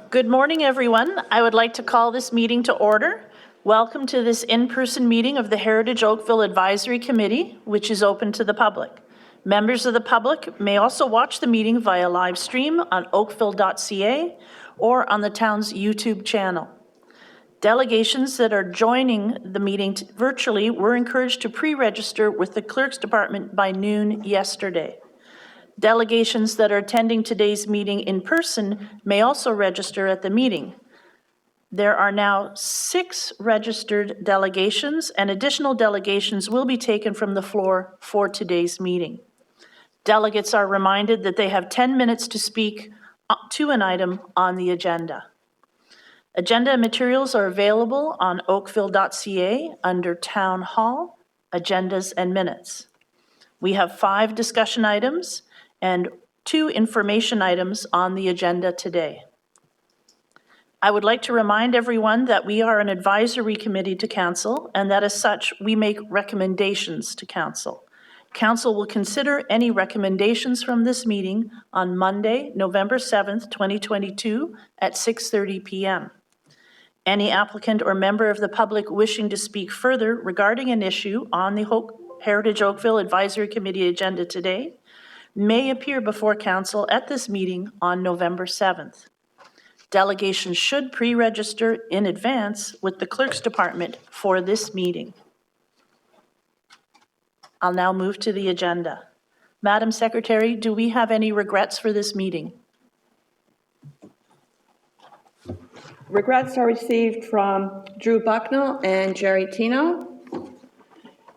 Good morning, everyone. I would like to call this meeting to order. Welcome to this in-person meeting of the Heritage Oakville Advisory Committee, which is open to the public. Members of the public may also watch the meeting via live stream on oakville.ca or on the town's YouTube channel. Delegations that are joining the meeting virtually were encouraged to pre-register with the Clerk's Department by noon yesterday. Delegations that are attending today's meeting in person may also register at the meeting. There are now 6 registered delegations, and additional delegations will be taken from the floor for today's meeting. Delegates are reminded that they have 10 minutes to speak to an item on the agenda. Agenda materials are available on oakville.ca under Town Hall, Agendas and Minutes. We have 5 discussion items and 2 information items on the agenda today. I would like to remind everyone that we are an advisory committee to Council, and that as such, we make recommendations to Council. Council will consider any recommendations from this meeting on Monday, November 7th, 2022 at 6:30 p.m. Any applicant or member of the public wishing to speak further regarding an issue on the Heritage Oakville Advisory Committee agenda today may appear before Council at this meeting on November 7th. Delegations should pre-register in advance with the Clerk's Department for this meeting. I'll now move to the agenda. Madam Secretary, do we have any regrets for this meeting? Regrets are received from Drew Bucknell and Jerry Tino.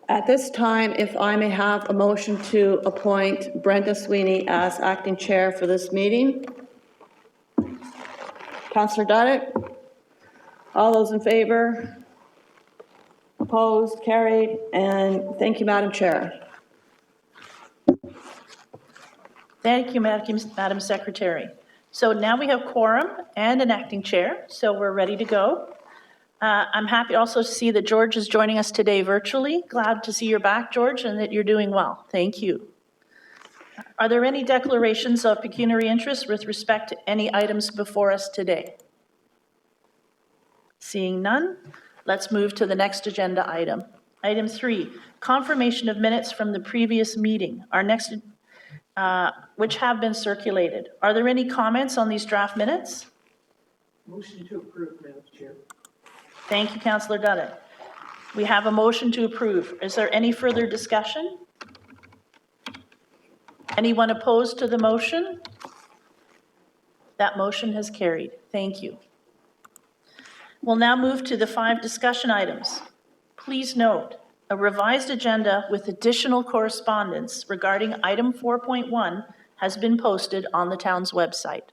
At this time, if I may have a motion to appoint Brenda Sweeney as acting chair for this meeting. Councillor Detached? All those in favor? Opposed? Carried? And thank you, Madam Chair. Thank you, Madam Secretary. So now we have quorum and an acting chair, so we're ready to go. I'm happy also to see that George is joining us today virtually. Glad to see you're back, George, and that you're doing well. Thank you. Are there any declarations of pecuniary interest with respect to any items before us today? Seeing none, let's move to the next agenda item. Item 3, confirmation of minutes from the previous meeting, our next, which have been circulated. Are there any comments on these draft minutes? Motion to approve, Madam Chair. Thank you, Councillor Detached. We have a motion to approve. Is there any further discussion? Anyone opposed to the motion? That motion has carried. Thank you. We'll now move to the 5 discussion items. Please note, a revised agenda with additional correspondence regarding item 4.1 has been posted on the town's website.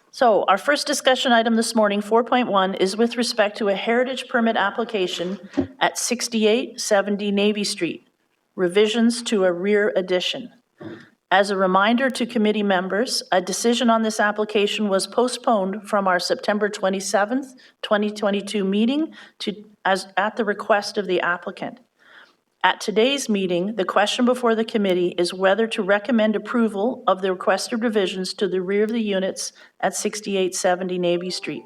So our first discussion item this morning, 4.1, is with respect to a heritage permit application at 6870 Navy Street, revisions to a rear addition. As a reminder to committee members, a decision on this application was postponed from our September 27th, 2022 meeting at the request of the applicant. At today's meeting, the question before the committee is whether to recommend approval of the requested revisions to the rear of the units at 6870 Navy Street.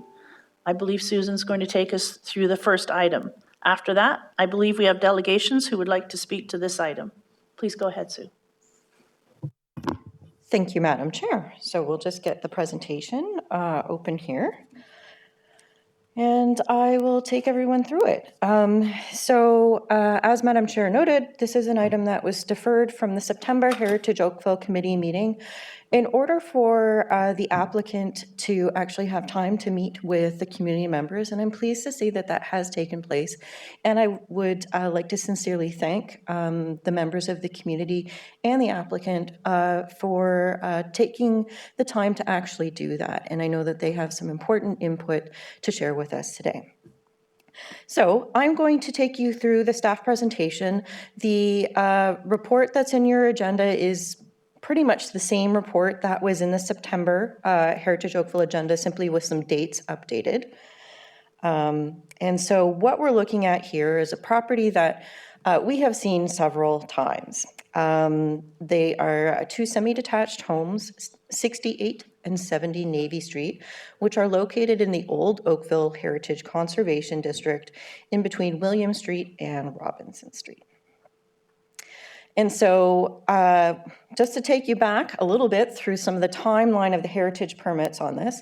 I believe Susan's going to take us through the first item. After that, I believe we have delegations who would like to speak to this item. Please go ahead, Sue. Thank you, Madam Chair. So we'll just get the presentation open here. And I will take everyone through it. As Madam Chair noted, this is an item that was deferred from the September Heritage Oakville Committee meeting in order for the applicant to actually have time to meet with the community members. And I'm pleased to see that that has taken place. And I would like to sincerely thank the members of the community and the applicant for taking the time to actually do that. And I know that they have some important input to share with us today. So I'm going to take you through the staff presentation. The report that's in your agenda is pretty much the same report that was in the September Heritage Oakville agenda, simply with some dates updated. And so what we're looking at here is a property that we have seen several times. They are 2 semi-detached homes 68 and 70 Navy Street, which are located in the Old Oakville Heritage Conservation District in between William Street and Robinson Street. And so just to take you back a little bit through some of the timeline of the heritage permits on this,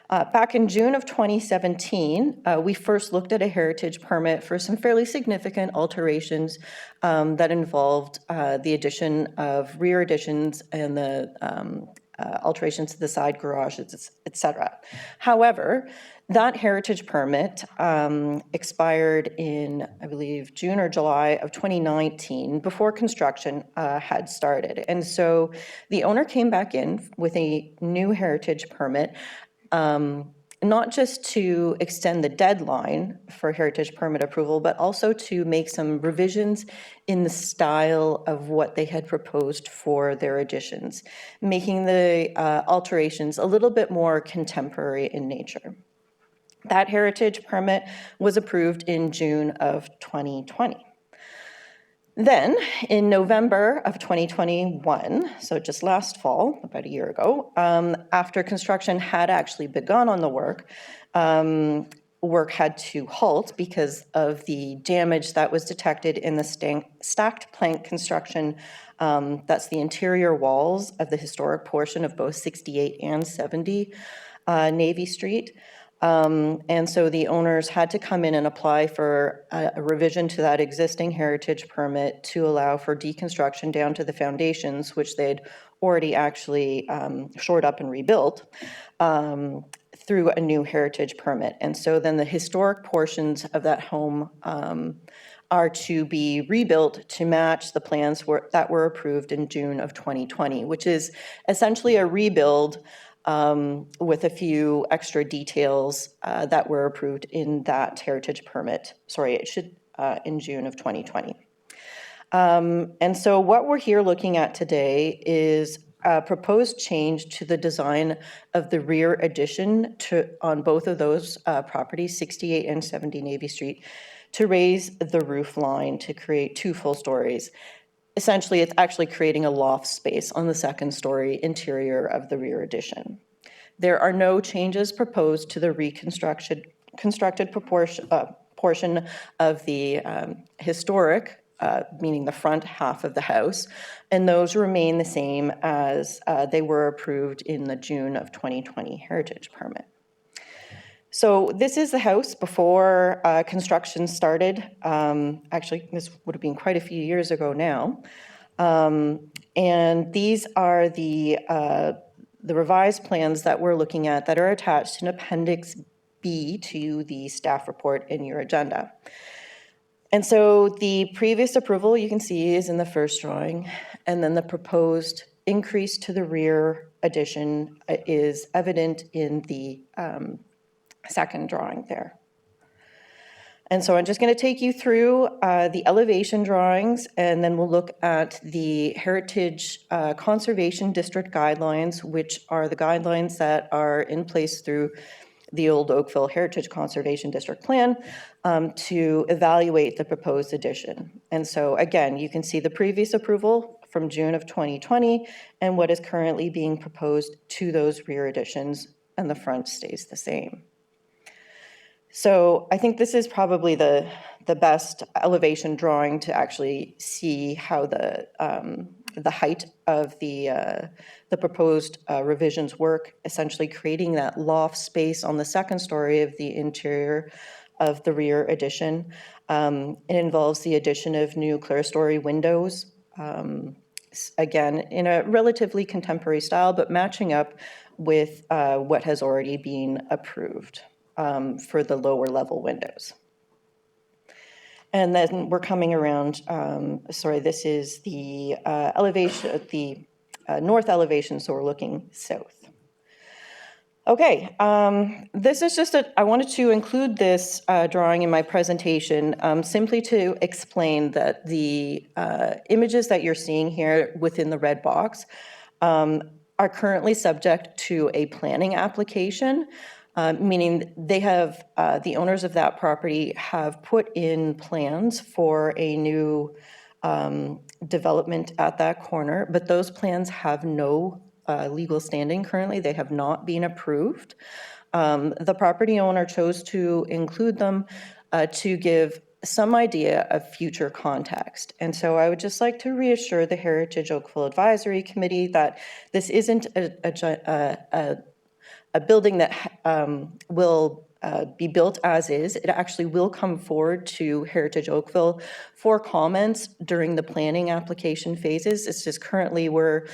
back in June of 2017, we first looked at a heritage permit for some fairly significant alterations that involved the addition of rear additions and the alterations to the side garages, et cetera. However, that heritage permit expired in, I believe, June or July of 2019 before construction had started. And so the owner came back in with a new heritage permit, not just to extend the deadline for heritage permit approval, but also to make some revisions in the style of what they had proposed for their additions, making the alterations a little bit more contemporary in nature. That heritage permit was approved in June of 2020. Then, in November of 2021, so just last fall, about a year ago, after construction had actually begun on the work, work had to halt because of the damage that was detected in the stacked plank construction. That's the interior walls of the historic portion of both 68 and 70 Navy Street. And so the owners had to come in and apply for a revision to that existing heritage permit to allow for deconstruction down to the foundations, which they'd already actually shored up and rebuilt through a new heritage permit. And so then the historic portions of that home are to be rebuilt to match the plans that were approved in June of 2020, which is essentially a rebuild with a few extra details that were approved in that heritage permit. In June of 2020. And so what we're here looking at today is a proposed change to the design of the rear addition on both of those properties, 68 and 70 Navy Street, to raise the roof line to create 2 full stories. Essentially, it's actually creating a loft space on the second story interior of the rear addition. There are no changes proposed to the constructed portion of the historic, meaning the front half of the house, and those remain the same as they were approved in the June of 2020 heritage permit. So this is the house before construction started. Actually, this would have been quite a few years ago now. And these are the revised plans that we're looking at that are attached in Appendix B to the staff report in your agenda. And so the previous approval you can see is in the first drawing, and then the proposed increase to the rear addition is evident in the second drawing there. And so I'm just going to take you through the elevation drawings, and then we'll look at the Heritage Conservation District guidelines, which are the guidelines that are in place through the Old Oakville Heritage Conservation District Plan to evaluate the proposed addition. And so again, you can see the previous approval from June of 2020 and what is currently being proposed to those rear additions, and the front stays the same. So I think this is probably the best elevation drawing to actually see how the height of the proposed revisions work, essentially creating that loft space on the second story of the interior of the rear addition. It involves the addition of new clerestory windows, again, in a relatively contemporary style, but matching up with what has already been approved for the lower level windows. And then we're coming around, this is the elevation, the north elevation, so we're looking south. Okay, this is just I wanted to include this drawing in my presentation simply to explain that the images that you're seeing here within the red box are currently subject to a planning application. Meaning they have, the owners of that property have put in plans for a new development at that corner, but those plans have no legal standing currently. They have not been approved. The property owner chose to include them to give some idea of future context. And so I would just like to reassure the Heritage Oakville Advisory Committee that this isn't a building that will be built as is. It actually will come forward to Heritage Oakville for comments during the planning application phases. It's just currently we're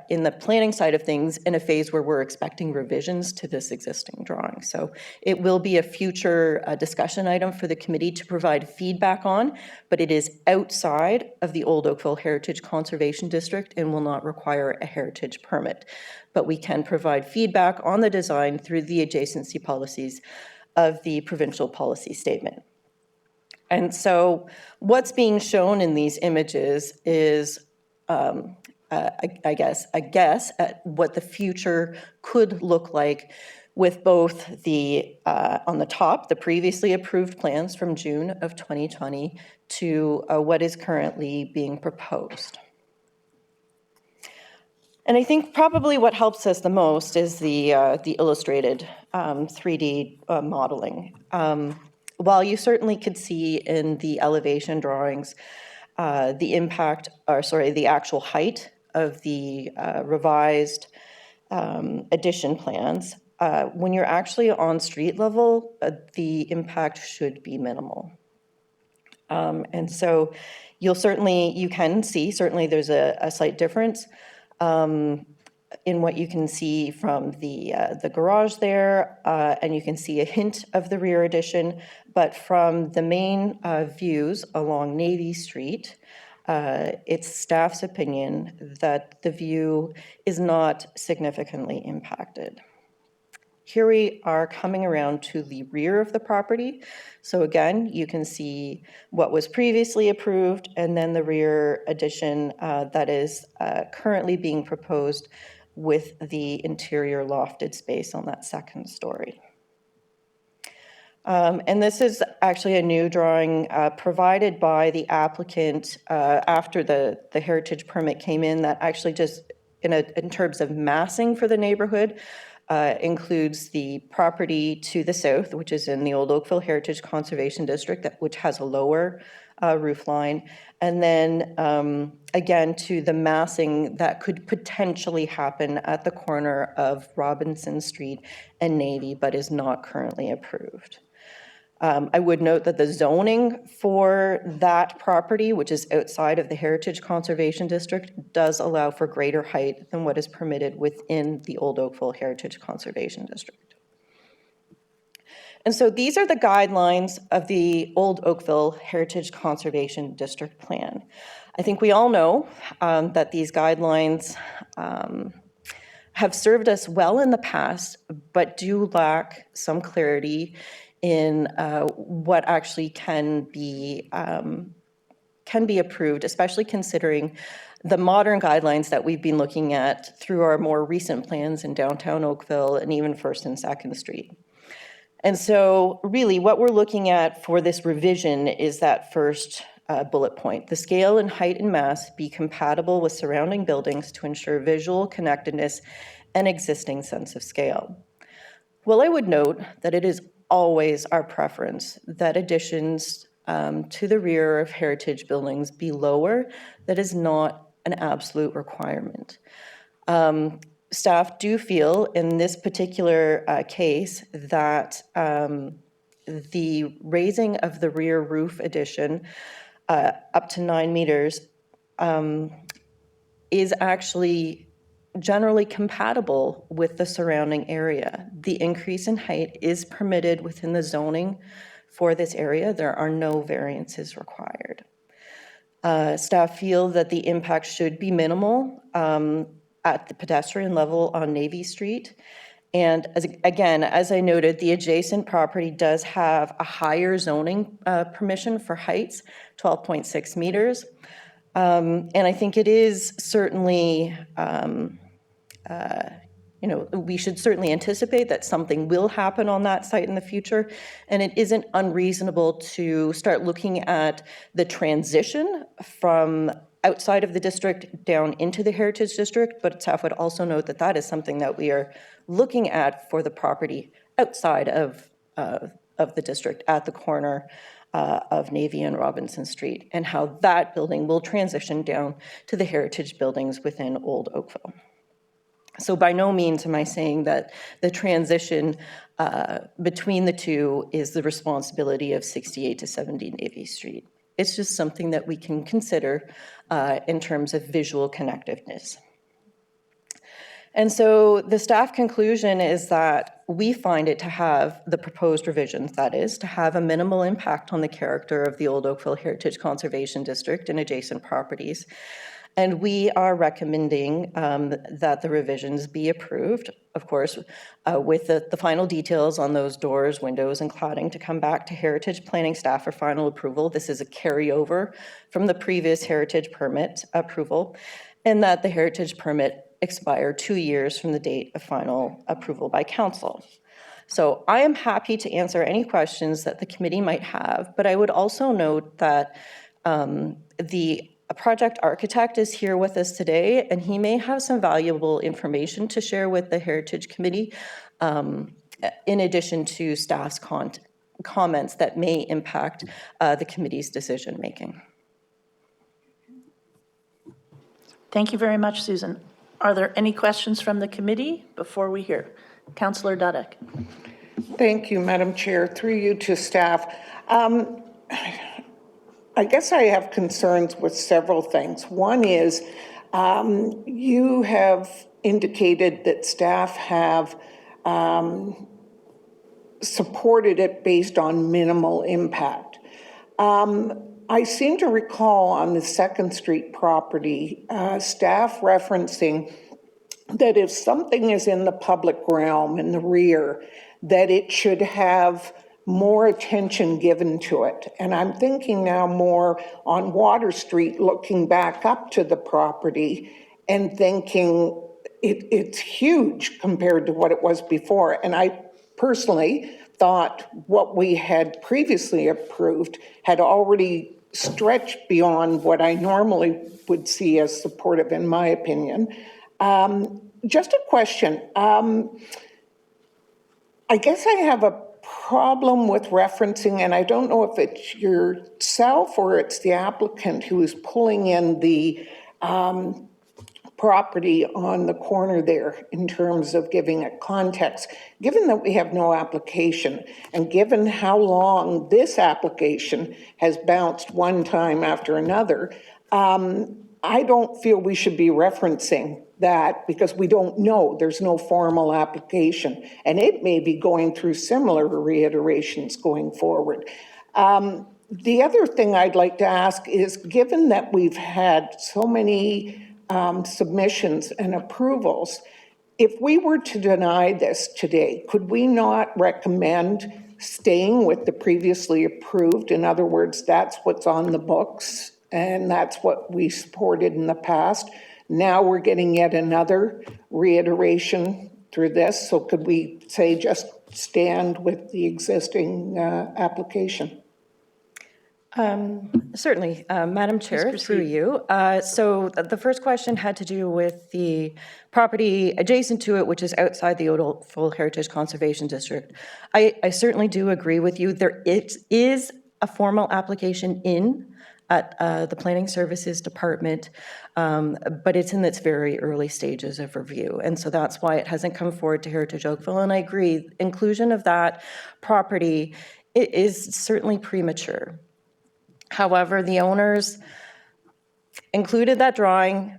in the planning side of things in a phase where we're expecting revisions to this existing drawing. So it will be a future discussion item for the committee to provide feedback on, but it is outside of the Old Oakville Heritage Conservation District and will not require a heritage permit. But we can provide feedback on the design through the adjacency policies of the provincial policy statement. And so what's being shown in these images is, I guess, a guess at what the future could look like with both the, on the top, the previously approved plans from June of 2020 to what is currently being proposed. And I think probably what helps us the most is the illustrated 3D modeling. While you certainly could see in the elevation drawings the impact, or sorry, the actual height of the revised addition plans, when you're actually on street level, the impact should be minimal. And so you can see, certainly there's a slight difference in what you can see from the garage there, and you can see a hint of the rear addition, but from the main views along Navy Street, it's staff's opinion that the view is not significantly impacted. Here we are coming around to the rear of the property. So again, you can see what was previously approved and then the rear addition that is currently being proposed with the interior lofted space on that second story. And this is actually a new drawing provided by the applicant after the heritage permit came in, that actually just in terms of massing for the neighborhood, includes the property to the south, which is in the Old Oakville Heritage Conservation District, which has a lower roof line, and then again to the massing that could potentially happen at the corner of Robinson Street and Navy, but is not currently approved. I would note that the zoning for that property, which is outside of the Heritage Conservation District, does allow for greater height than what is permitted within the Old Oakville Heritage Conservation District. And so these are the guidelines of the Old Oakville Heritage Conservation District Plan. I think we all know that these guidelines have served us well in the past, but do lack some clarity in what actually can be approved, especially considering the modern guidelines that we've been looking at through our more recent plans in downtown Oakville and even First and Second Street. And so really what we're looking at for this revision is that first bullet point. The scale and height and mass be compatible with surrounding buildings to ensure visual connectedness and existing sense of scale. Well, I would note that it is always our preference that additions to the rear of heritage buildings be lower. That is not an absolute requirement. Staff do feel in this particular case that the raising of the rear roof addition up to 9 meters is actually generally compatible with the surrounding area. The increase in height is permitted within the zoning for this area. There are no variances required. Staff feel that the impact should be minimal at the pedestrian level on Navy Street. And as I noted, the adjacent property does have a higher zoning permission for heights, 12.6 meters. And I think it is certainly, we should certainly anticipate that something will happen on that site in the future. And it isn't unreasonable to start looking at the transition from outside of the district down into the Heritage District, but staff would also note that that is something that we are looking at for the property outside of the district at the corner of Navy and Robinson Street, and how that building will transition down to the heritage buildings within Old Oakville. So by no means am I saying that the transition between the two is the responsibility of 68 to 70 Navy Street. It's just something that we can consider in terms of visual connectiveness. And so the staff conclusion is that we find it to have the proposed revisions, that is, to have a minimal impact on the character of the Old Oakville Heritage Conservation District and adjacent properties. And we are recommending that the revisions be approved, of course, with the final details on those doors, windows, and cladding to come back to Heritage Planning staff for final approval. This is a carryover from the previous Heritage permit approval, and that the Heritage permit expire 2 years from the date of final approval by council. So I am happy to answer any questions that the committee might have, but I would also note that the project architect is here with us today, and he may have some valuable information to share with the Heritage Committee, in addition to staff's comments that may impact the committee's decision-making. Thank you very much, Susan. Are there any questions from the committee before we hear? Councillor Dudek. Thank you, Madam Chair. Through you to staff. I guess I have concerns with several things. One is you have indicated that staff have supported it based on minimal impact. I seem to recall on the 2nd Street property, staff referencing that if something is in the public realm in the rear, that it should have more attention given to it. And I'm thinking now more on Water Street, looking back up to the property and thinking it's huge compared to what it was before. And I personally thought what we had previously approved had already stretched beyond what I normally would see as supportive, in my opinion. Just a question. I guess I have a problem with referencing, and I don't know if it's yourself or it's the applicant who is pulling in the property on the corner there in terms of giving it context. Given that we have no application, and given how long this application has bounced one time after another, I don't feel we should be referencing that because we don't know. There's no formal application, and it may be going through similar reiterations going forward. The other thing I'd like to ask is, given that we've had so many submissions and approvals, if we were to deny this today, could we not recommend staying with the previously approved? In other words, that's what's on the books, and that's what we supported in the past. Now we're getting yet another reiteration through this. So could we say just stand with the existing application? Certainly, Madam Chair, through you. So the first question had to do with the property adjacent to it, which is outside the Oakville Heritage Conservation District. I certainly do agree with you. There is a formal application in at the Planning Services Department, but it's in its very early stages of review. And so that's why it hasn't come forward to Heritage Oakville. And I agree, inclusion of that property is certainly premature. However, the owners included that drawing.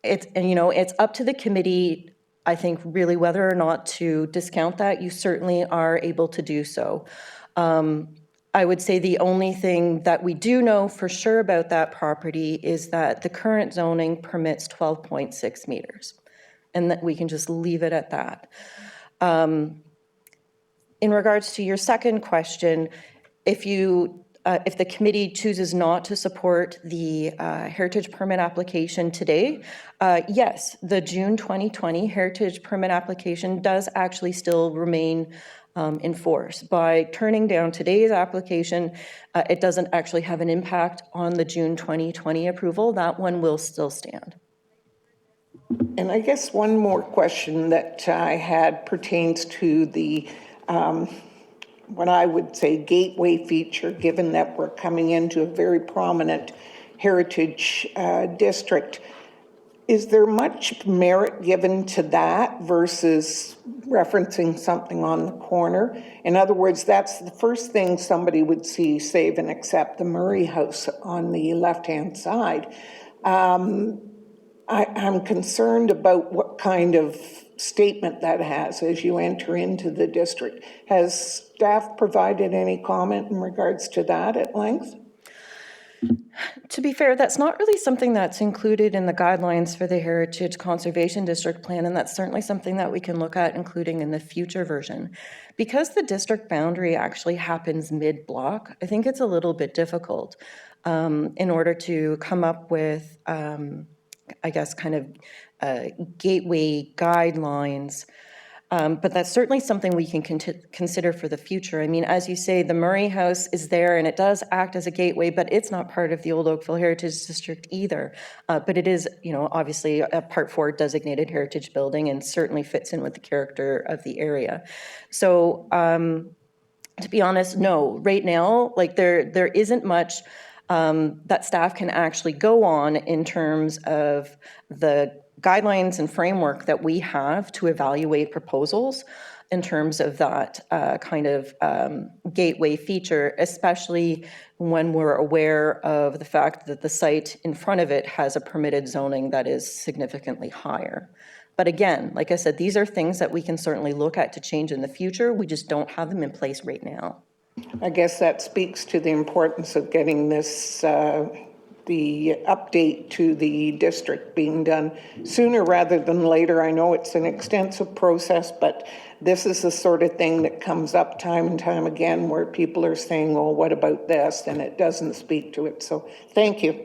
It's up to the committee, I think, really whether or not to discount that. You certainly are able to do so. I would say the only thing that we do know for sure about that property is that the current zoning permits 12.6 meters, and that we can just leave it at that. In regards to your second question, if the committee chooses not to support the heritage permit application today, yes, the June 2020 heritage permit application does actually still remain enforce. By turning down today's application, it doesn't actually have an impact on the June 2020 approval. That one will still stand. And I guess one more question that I had pertains to the, what I would say, gateway feature, given that we're coming into a very prominent heritage district. Is there much merit given to that versus referencing something on the corner? In other words, that's the first thing somebody would see, save and accept the Murray House on the left-hand side. I'm concerned about what kind of statement that has as you enter into the district. Has staff provided any comment in regards to that at length? To be fair, that's not really something that's included in the guidelines for the Heritage Conservation District Plan, and that's certainly something that we can look at including in the future version. Because the district boundary actually happens mid-block, I think it's a little bit difficult in order to come up with, I guess, kind of gateway guidelines. But that's certainly something we can consider for the future. I mean, as you say, the Murray House is there and it does act as a gateway, but it's not part of the Old Oakville Heritage District either. But it is, you know, obviously a Part 4 designated heritage building and certainly fits in with the character of the area. So to be honest, no, right now, like there isn't much that staff can actually go on in terms of the guidelines and framework that we have to evaluate proposals in terms of that kind of gateway feature, especially when we're aware of the fact that the site in front of it has a permitted zoning that is significantly higher. But again, like I said, these are things that we can certainly look at to change in the future. We just don't have them in place right now. I guess that speaks to the importance of getting this the update to the district being done sooner rather than later. I know it's an extensive process, but this is the sort of thing that comes up time and time again where people are saying, oh, what about this? And it doesn't speak to it. So thank you.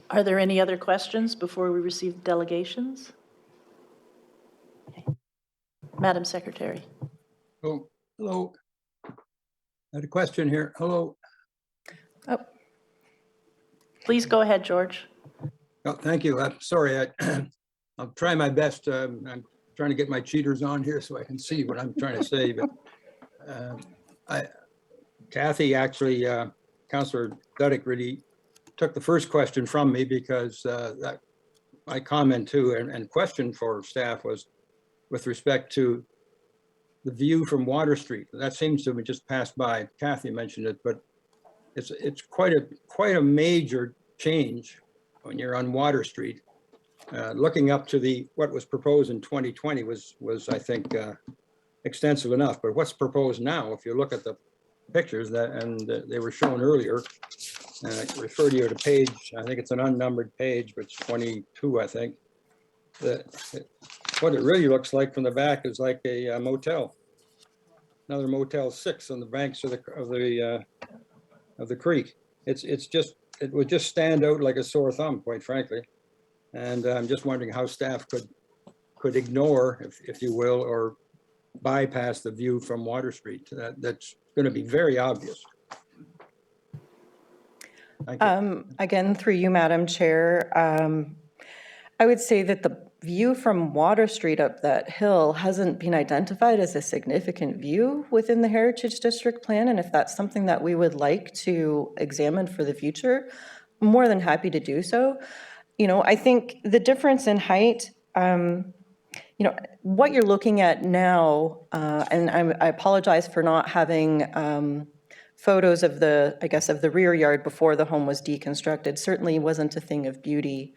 Are there any other questions before we receive delegations? Okay. Madam Secretary. Oh, hello. I had a question here. Hello. Oh. Please go ahead, George. Oh, thank you. I'm sorry. I'll try my best. I'm trying to get my cheaters on here so I can see what I'm trying to say. But Kathy, actually, Councillor Duddick really took the first question from me because that my comment too and question for staff was with respect to the view from Water Street. That seems to have just passed by. Kathy mentioned it, but it's quite a major change when you're on Water Street. Looking up to what was proposed in 2020 was I think extensive enough. But what's proposed now, if you look at the pictures and they were shown earlier, and I refer to you to page, I think it's an unnumbered page, but it's 22, I think. What it really looks like from the back is like a motel, another Motel 6 on the banks of the creek. It would just stand out like a sore thumb, quite frankly. And I'm just wondering how staff could ignore, if you will, or bypass the view from Water Street. That's going to be very obvious. Thank you. Again, through you, Madam Chair, I would say that the view from Water Street up that hill hasn't been identified as a significant view within the Heritage District Plan. And if that's something that we would like to examine for the future, I'm more than happy to do so. You know, I think the difference in height, you know, what you're looking at now, and I apologize for not having photos of the rear yard before the home was deconstructed, certainly wasn't a thing of beauty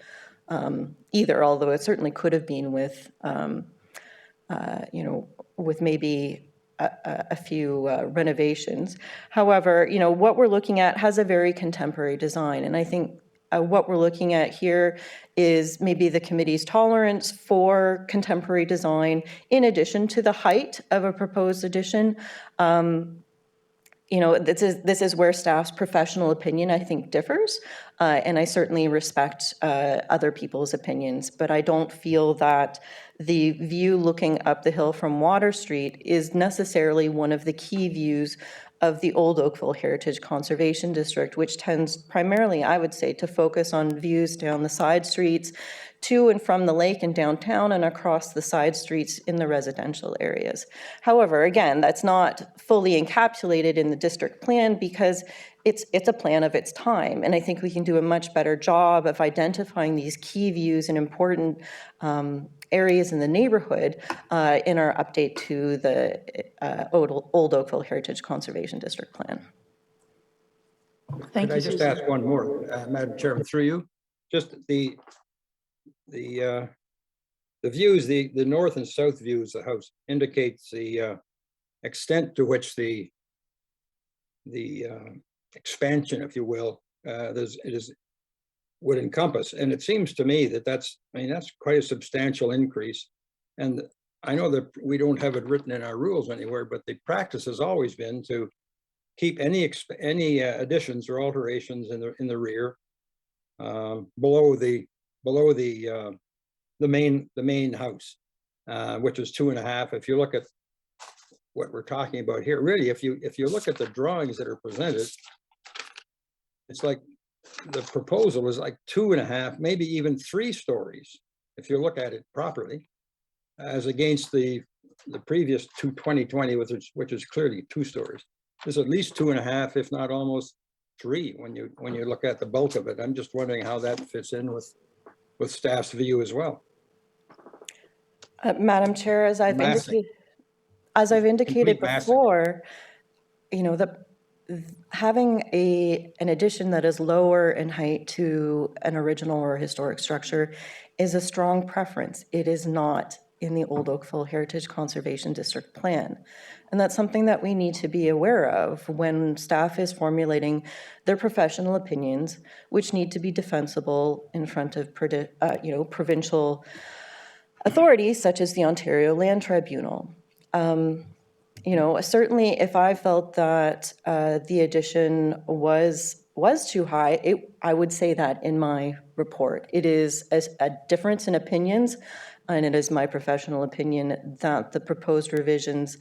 either, although it certainly could have been with, you know, with maybe a few renovations. However, you know, what we're looking at has a very contemporary design, and I think what we're looking at here is maybe the committee's tolerance for contemporary design in addition to the height of a proposed addition. You know, this is where staff's professional opinion, I think, differs. And I certainly respect other people's opinions, but I don't feel that the view looking up the hill from Water Street is necessarily one of the key views of the Old Oakville Heritage Conservation District, which tends primarily, I would say, to focus on views down the side streets to and from the lake and downtown and across the side streets in the residential areas. However, again, that's not fully encapsulated in the district plan because it's a plan of its time. And I think we can do a much better job of identifying these key views and important areas in the neighborhood in our update to the Old Oakville Heritage Conservation District Plan. Thank Could I you, just Susan. ask one more, Madam Chairman, through you? Just the views, the north and south views of the house indicates the extent to which the expansion, if you will, would encompass. And it seems to me that that's quite a substantial increase. And I know that we don't have it written in our rules anywhere, but the practice has always been to keep any additions or alterations in the rear below the main house, which is 2.5. If you look at what we're talking about here, really, if you look at the drawings that are presented, it's like the proposal is like 2.5, maybe even 3 stories, if you look at it properly, as against the previous 2020, which is clearly 2 stories. There's at least 2.5, if not almost 3, when you look at the bulk of it. I'm just wondering how that fits in with staff's view as well. Madam Chair, as I've indicated before, you know, having an addition that is lower in height to an original or historic structure is a strong preference. It is not in the Old Oakville Heritage Conservation District Plan. And that's something that we need to be aware of when staff is formulating their professional opinions, which need to be defensible in front of provincial authorities such as the Ontario Land Tribunal. You know, certainly if I felt that the addition was too high, I would say that in my report. It is a difference in opinions, and it is my professional opinion that the proposed revisions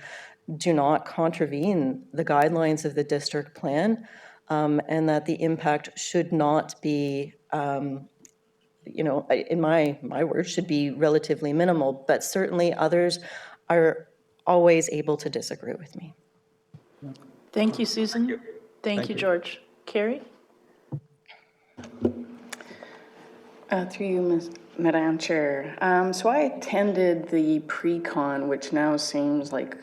do not contravene the guidelines of the district plan, and that the impact should not be, you know, in my words, should be relatively minimal, but certainly others are always able to disagree with me. Thank you, Susan. Thank you, George. Carrie? Through you, Madam Chair. So I attended the pre-con, which now seems like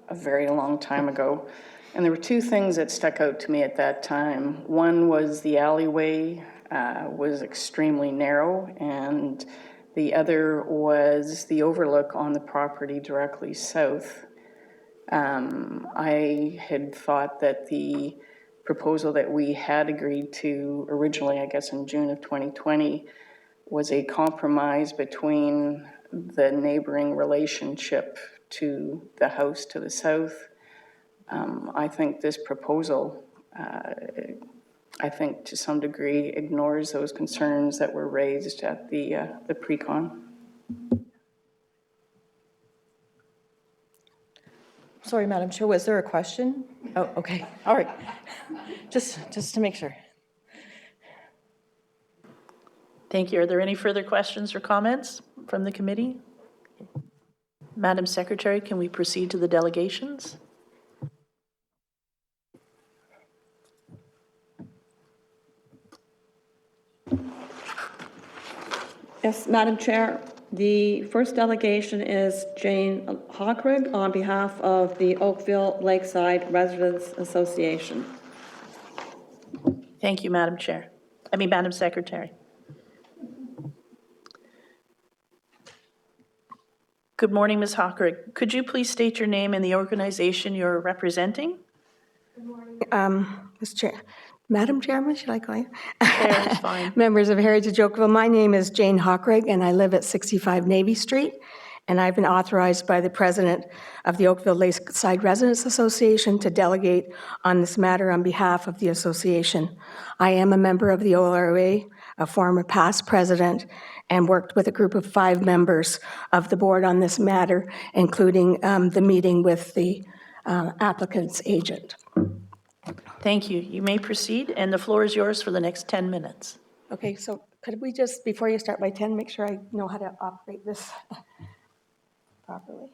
a very long time ago. And there were 2 things that stuck out to me at that time. One was the alleyway was extremely narrow, and the other was the overlook on the property directly south. I had thought that the proposal that we had agreed to originally, I guess in June of 2020, was a compromise between the neighboring relationship to the house to the south. I think this proposal, I think to some degree ignores those concerns that were raised at the pre-con. Sorry, Madam Chair, was there a question? Oh, okay, all right. Just to make sure. Thank you. Are there any further questions or comments from the committee? Madam Secretary, can we proceed to the delegations? Yes, Madam Chair, the first delegation is Jane Hockrig on behalf of the Oakville Lakeside Residents Association. Thank you, Madam Secretary. Good morning, Ms. Hockrig. Could you please state your name and the organization you're representing? Good morning, Mr. Chair. Madam Chairman, should I call you? Chair is fine. Members of Heritage Oakville, my name is Jane Hockrig, and I live at 65 Navy Street. and I've been authorized by the president of the Oakville Lakeside Residents Association to delegate on this matter on behalf of the association. I am a member of the OLRA, a former past president, and worked with a group of 5 members of the board on this matter, including the meeting with the applicant's agent. Thank you. You may proceed, and the floor is yours for the next 10 minutes. Okay, so could we just, before you start by 10, make sure I know how to operate this properly?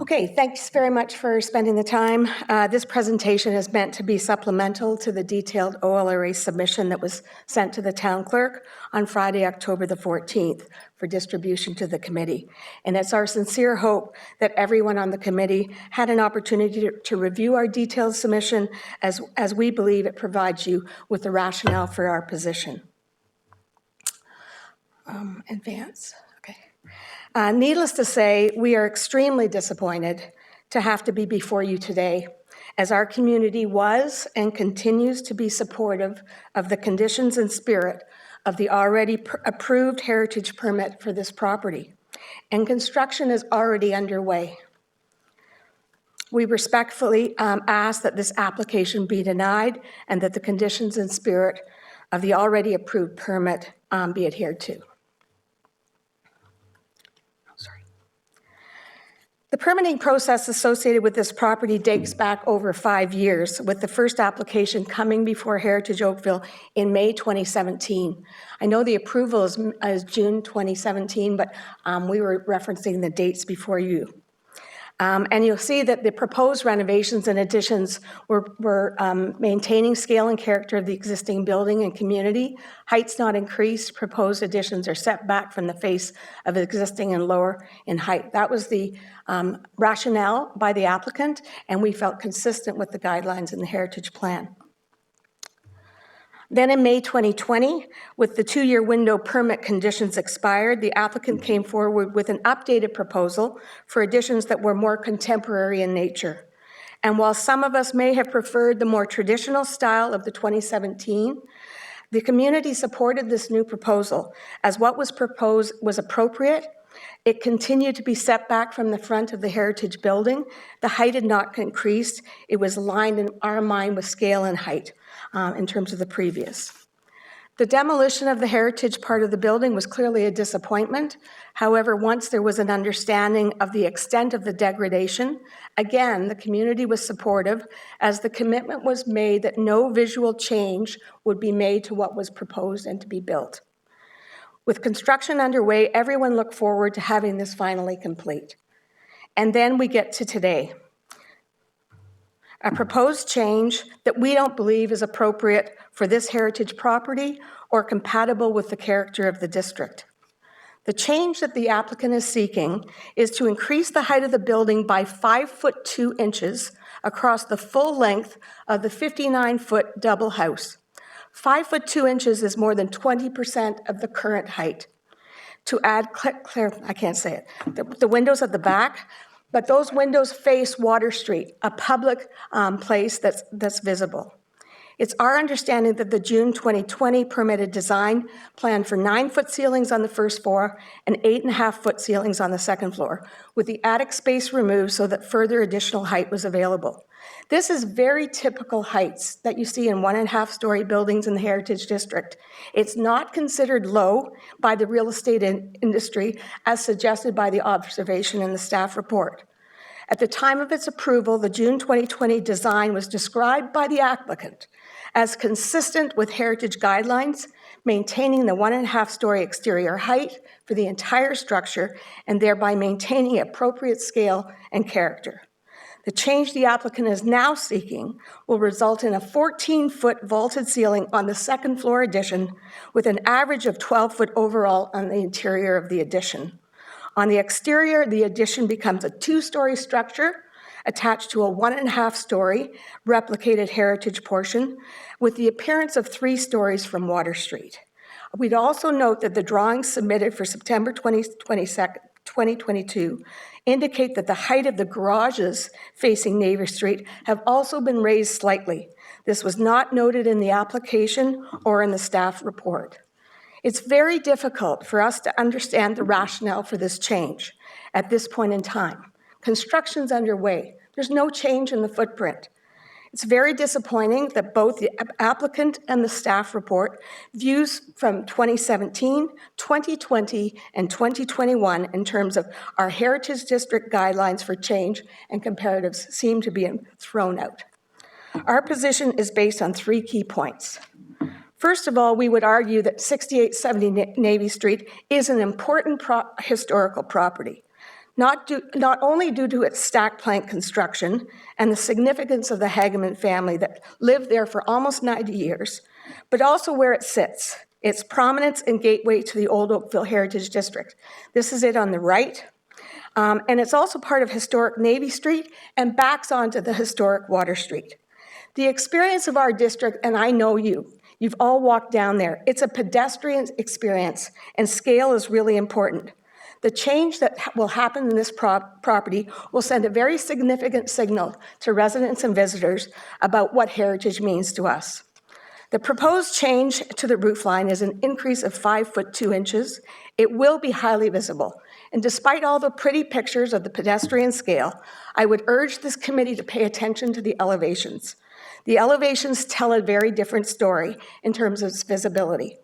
Okay, thanks very much for spending the time. This presentation is meant to be supplemental to the detailed OLRA submission that was sent to the town clerk on Friday, October the 14th for distribution to the committee. And it's our sincere hope that everyone on the committee had an opportunity to review our detailed submission as we believe it provides you with the rationale for our position. Advance. Needless to say, we are extremely disappointed to have to be before you today, as our community was and continues to be supportive of the conditions and spirit of the already approved heritage permit for this property, and construction is already underway. We respectfully ask that this application be denied and that the conditions and spirit of the already approved permit be adhered to. The permitting process associated with this property dates back over 5 years, with the first application coming before Heritage Oakville in May 2017. I know the approval is June 2017, but we were referencing the dates before you. And you'll see that the proposed renovations and additions were maintaining scale and character of the existing building and community. Heights not increased, proposed additions are set back from the face of existing and lower in height. That was the rationale by the applicant, and we felt consistent with the guidelines in the Heritage Plan. Then in May 2020, with the 2-year window permit conditions expired, the applicant came forward with an updated proposal for additions that were more contemporary in nature. And while some of us may have preferred the more traditional style of the 2017, the community supported this new proposal, as what was proposed was appropriate. It continued to be set back from the front of the heritage building. The height had not increased. It was aligned in our mind with scale and height in terms of the previous. The demolition of the heritage part of the building was clearly a disappointment. However, once there was an understanding of the extent of the degradation, again, the community was supportive, as the commitment was made that no visual change would be made to what was proposed and to be built. With construction underway, everyone looked forward to having this finally complete. And then we get to today. A proposed change that we don't believe is appropriate for this heritage property or compatible with the character of the district. The change that the applicant is seeking is to increase the height of the building by 5 foot 2 inches across the full length of the 59-foot double house. 5 foot 2 inches is more than 20% of the current height. To add, I can't say it, the windows at the back, but those windows face Water Street, a public place that's visible. It's our understanding that the June 2020 permitted design planned for 9-foot ceilings on the first floor and 8.5-foot ceilings on the second floor, with the attic space removed so that further additional height was available. This is very typical heights that you see in 1.5-story buildings in the Heritage District. It's not considered low by the real estate industry, as suggested by the observation in the staff report. At the time of its approval, the June 2020 design was described by the applicant as consistent with heritage guidelines, maintaining the 1.5-story exterior height for the entire structure and thereby maintaining appropriate scale and character. The change the applicant is now seeking will result in a 14-foot vaulted ceiling on the second floor addition with an average of 12-foot overall on the interior of the addition. On the exterior, the addition becomes a 2-story structure attached to a 1.5-story replicated heritage portion with the appearance of 3 stories from Water Street. We'd also note that the drawings submitted for September 2022 indicate that the height of the garages facing Navy Street have also been raised slightly. This was not noted in the application or in the staff report. It's very difficult for us to understand the rationale for this change at this point in time. Construction's underway. There's no change in the footprint. It's very disappointing that both the applicant and the staff report views from 2017, 2020, and 2021 in terms of our Heritage District guidelines for change and comparatives seem to be thrown out. Our position is based on 3 key points. First of all, we would argue that 6870 Navy Street is an important historical property. Not only due to its stacked plank construction and the significance of the Hageman family that lived there for almost 90 years, but also where it sits, its prominence and gateway to the Old Oakville Heritage District. This is it on the right, and it's also part of historic Navy Street and backs onto the historic Water Street. The experience of our district, and I know you've all walked down there, it's a pedestrian experience, and scale is really important. The change that will happen in this property will send a very significant signal to residents and visitors about what heritage means to us. The proposed change to the roof line is an increase of 5 foot 2 inches. It will be highly visible. And despite all the pretty pictures of the pedestrian scale, I would urge this committee to pay attention to the elevations. The elevations tell a very different story in terms of its visibility.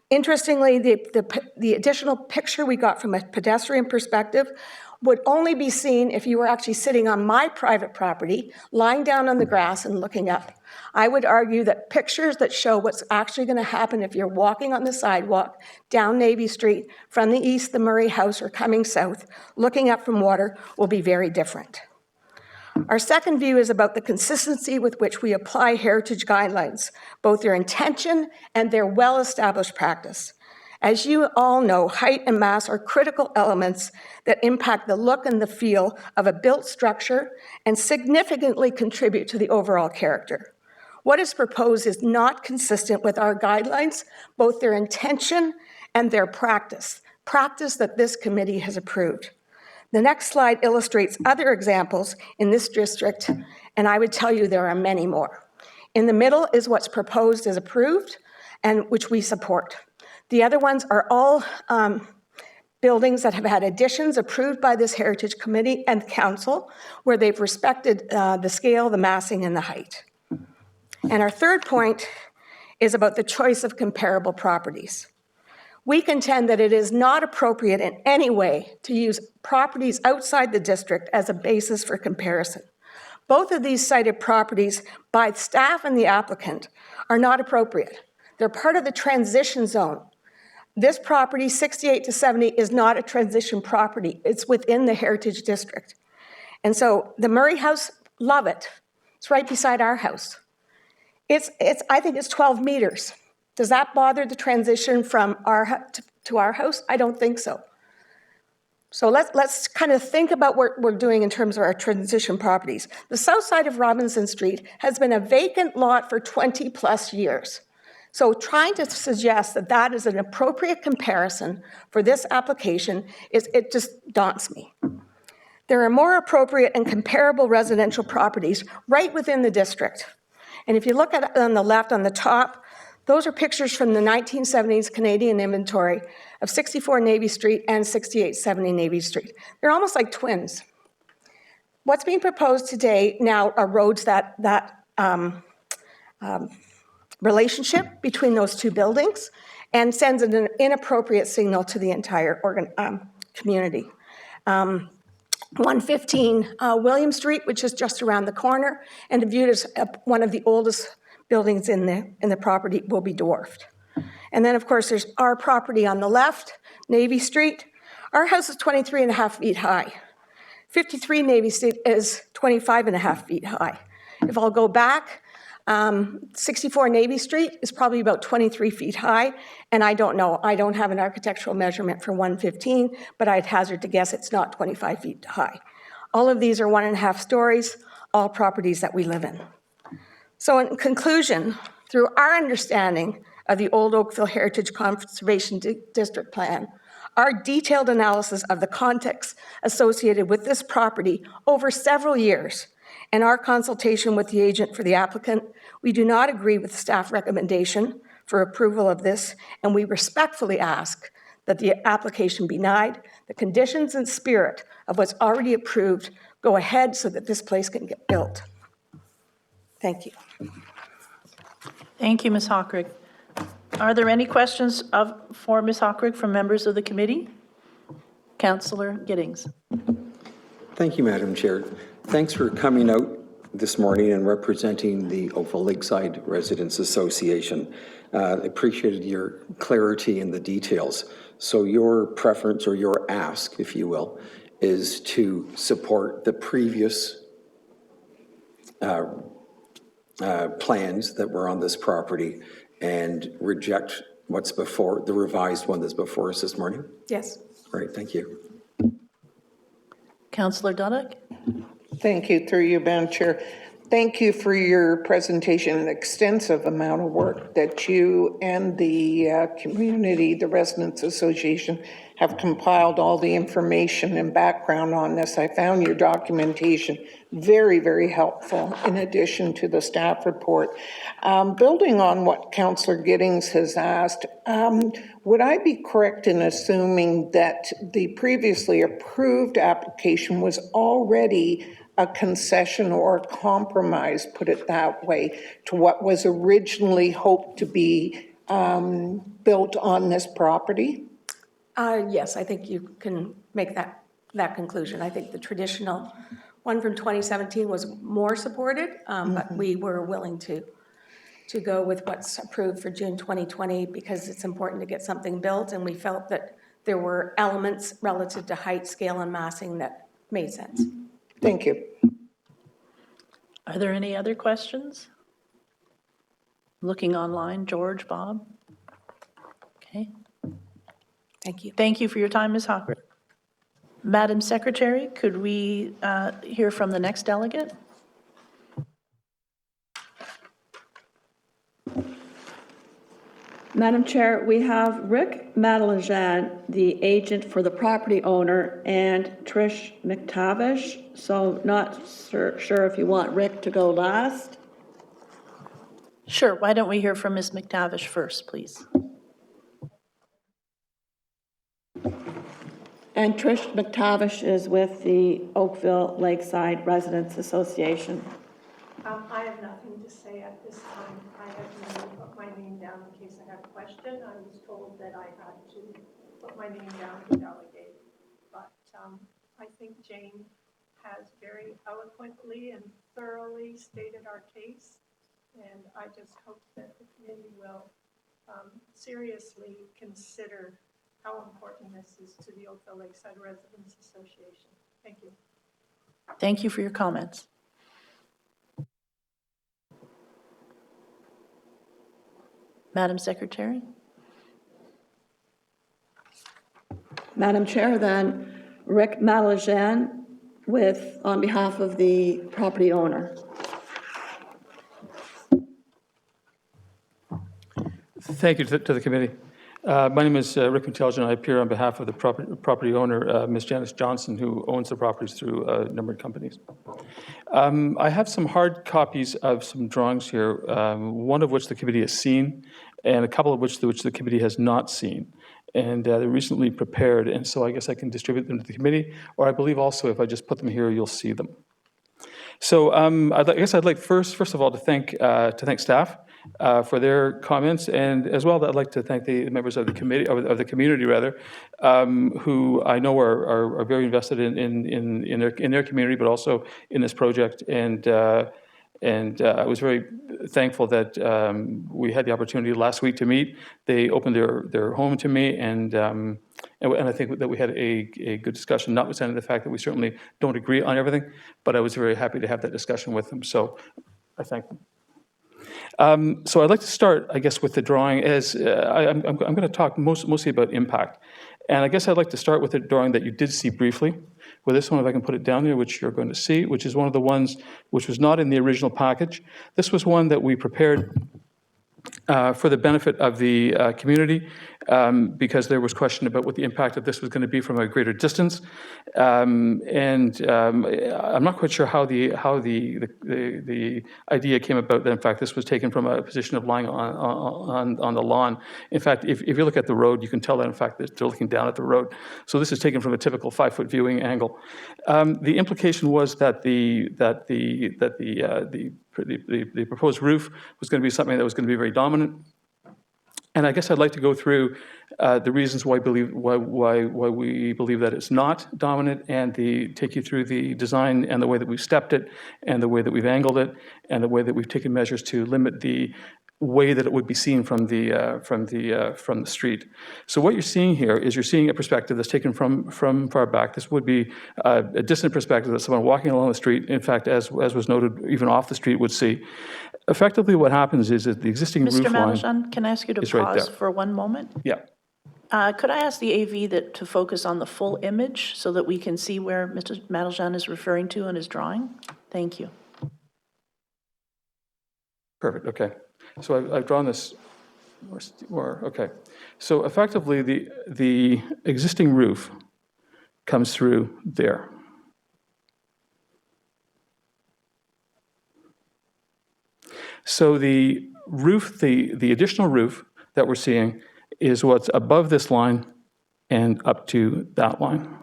Interestingly, the additional picture we got from a pedestrian perspective would only be seen if you were actually sitting on my private property, lying down on the grass and looking up. I would argue that pictures that show what's actually going to happen if you're walking on the sidewalk down Navy Street from the east, the Murray House, or coming south, looking up from water, will be very different. Our second view is about the consistency with which we apply heritage guidelines, both their intention and their well-established practice. As you all know, height and mass are critical elements that impact the look and the feel of a built structure and significantly contribute to the overall character. What is proposed is not consistent with our guidelines, both their intention and their practice that this committee has approved. The next slide illustrates other examples in this district, and I would tell you there are many more. In the middle is what's proposed as approved, and which we support. The other ones are all buildings that have had additions approved by this Heritage Committee and Council, where they've respected the scale, the massing, and the height. And our third point is about the choice of comparable properties. We contend that it is not appropriate in any way to use properties outside the district as a basis for comparison. Both of these cited properties by staff and the applicant are not appropriate. They're part of the transition zone. This property, 68 to 70, is not a transition property. It's within the Heritage District. And so the Murray House, love it. It's right beside our house. I think it's 12 meters. Does that bother the transition from our to our house? I don't think so. So let's kind of think about what we're doing in terms of our transition properties. The south side of Robinson Street has been a vacant lot for 20 plus years. So trying to suggest that that is an appropriate comparison for this application, it just daunts me. There are more appropriate and comparable residential properties right within the district. And if you look at it on the left, on the top, those are pictures from the 1970s Canadian inventory of 64 Navy Street and 6870 Navy Street. They're almost like twins. What's being proposed today now erodes that relationship between those two buildings and sends an inappropriate signal to the entire community. 115 William Street, which is just around the corner, and viewed as one of the oldest buildings in the property, will be dwarfed. And then, of course, there's our property on the left, Navy Street. Our house is 23 and a half feet high. 53 Navy Street is 25 and a half feet high. If I'll go back, 64 Navy Street is probably about 23 feet high, and I don't know. I don't have an architectural measurement for 115, but I'd hazard to guess it's not 25 feet high. All of these are 1.5 stories, all properties that we live in. So in conclusion, through our understanding of the Old Oakville Heritage Conservation District Plan, our detailed analysis of the context associated with this property over several years, In our consultation with the agent for the applicant, we do not agree with staff recommendation for approval of this, and we respectfully ask that the application be denied. The conditions and spirit of what's already approved go ahead so that this place can get built. Thank you. Thank you, Ms. Hockrig. Are there any questions for Ms. Hockrig from members of the committee? Councillor Giddings. Thank you, Madam Chair. Thanks for coming out this morning and representing the Oakville Lakeside Residents Association. Appreciated your clarity in the details. So your preference, or your ask, if you will, is to support the previous plans that were on this property and reject what's before, the revised one that's before us this morning? Yes. Right, thank you. Councillor Dudek. Thank you, through you, Madam Chair. Thank you for your presentation, an extensive amount of work that you and the community, the Residents Association, have compiled all the information and background on this. I found your documentation very, very helpful in addition to the staff report. Building on what Councillor Giddings has asked, would I be correct in assuming that the previously approved application was already a concession or a compromise, put it that way, to what was originally hoped to be built on this property? Yes, I think you can make that conclusion. I think the traditional one from 2017 was more supported, but we were willing to go with what's approved for June 2020 because it's important to get something built, and we felt that there were elements relative to height, scale, and massing that made sense. Thank you. Are there any other questions? Looking online, George, Bob? Okay. Thank you. Thank you for your time, Ms. Hockrig. Madam Secretary, could we hear from the next delegate? Madam Chair, we have Rick Madeleine, the agent for the property owner, and Trish McTavish. So not sure if you want Rick to go last. Sure, why don't we hear from Ms. McTavish first, please? And Trish McTavish is with the Oakville Lakeside Residents Association. I have nothing to say at this time. I have to put my name down in case I have a question. I was told that I had to put my name down to delegate. But I think Jane has very eloquently and thoroughly stated our case. And I just hope that the committee will seriously consider how important this is to the Oakville Lakeside Residents Association. Thank you. Thank you for your comments. Madam Secretary? Madam Chair, then Rick Madeleine on behalf of the property owner. Thank you to the committee. My name is Rick Intelligent. I appear on behalf of the property owner, Ms. Janice Johnson, who owns the properties through a number of companies. I have some hard copies of some drawings here, one of which the committee has seen, and a couple of which the committee has not seen. And they're recently prepared, and so I guess I can distribute them to the committee, or I believe also if I just put them here, you'll see them. So I guess I'd like first of all to thank staff for their comments, and as well I'd like to thank the members of the committee, of the community rather, who I know are very invested in their community, but also in this project. And I was very thankful that we had the opportunity last week to meet. They opened their home to me, and I think that we had a good discussion, notwithstanding the fact that we certainly don't agree on everything, but I was very happy to have that discussion with them, so I thank them. So I'd like to start, I guess, with the drawing. As I'm going to talk mostly about impact, and I guess I'd like to start with the drawing that you did see briefly. With this one, if I can put it down here, which you're going to see, which is one of the ones which was not in the original package. This was one that we prepared for the benefit of the community. because there was question about what the impact of this was going to be from a greater distance. I'm not quite sure how the idea came about that, in fact, this was taken from a position of lying on the lawn. In fact, if you look at the road, you can tell that, in fact, they're looking down at the road. So this is taken from a typical 5-foot viewing angle. The implication was that the proposed roof was going to be something that was going to be very dominant. And I guess I'd like to go through the reasons why we believe that it's not dominant, and take you through the design and the way that we've stepped it, and the way that we've angled it, and the way that we've taken measures to limit the way that it would be seen from the street. So what you're seeing here is you're seeing a perspective that's taken from far back. This would be a distant perspective that someone walking along the street, in fact, as was noted, even off the street, would see. Effectively, what happens is that the existing roof Mr. line Madijan, can I ask you to is right pause there. for one moment? Yeah. Could I ask the AV to focus on the full image so that we can see where Mr. Madijan is referring to in his drawing? Thank you. Perfect, okay. So I've drawn this more, okay. So effectively, the existing roof comes through there. So the roof, the additional roof that we're seeing is what's above this line and up to that line.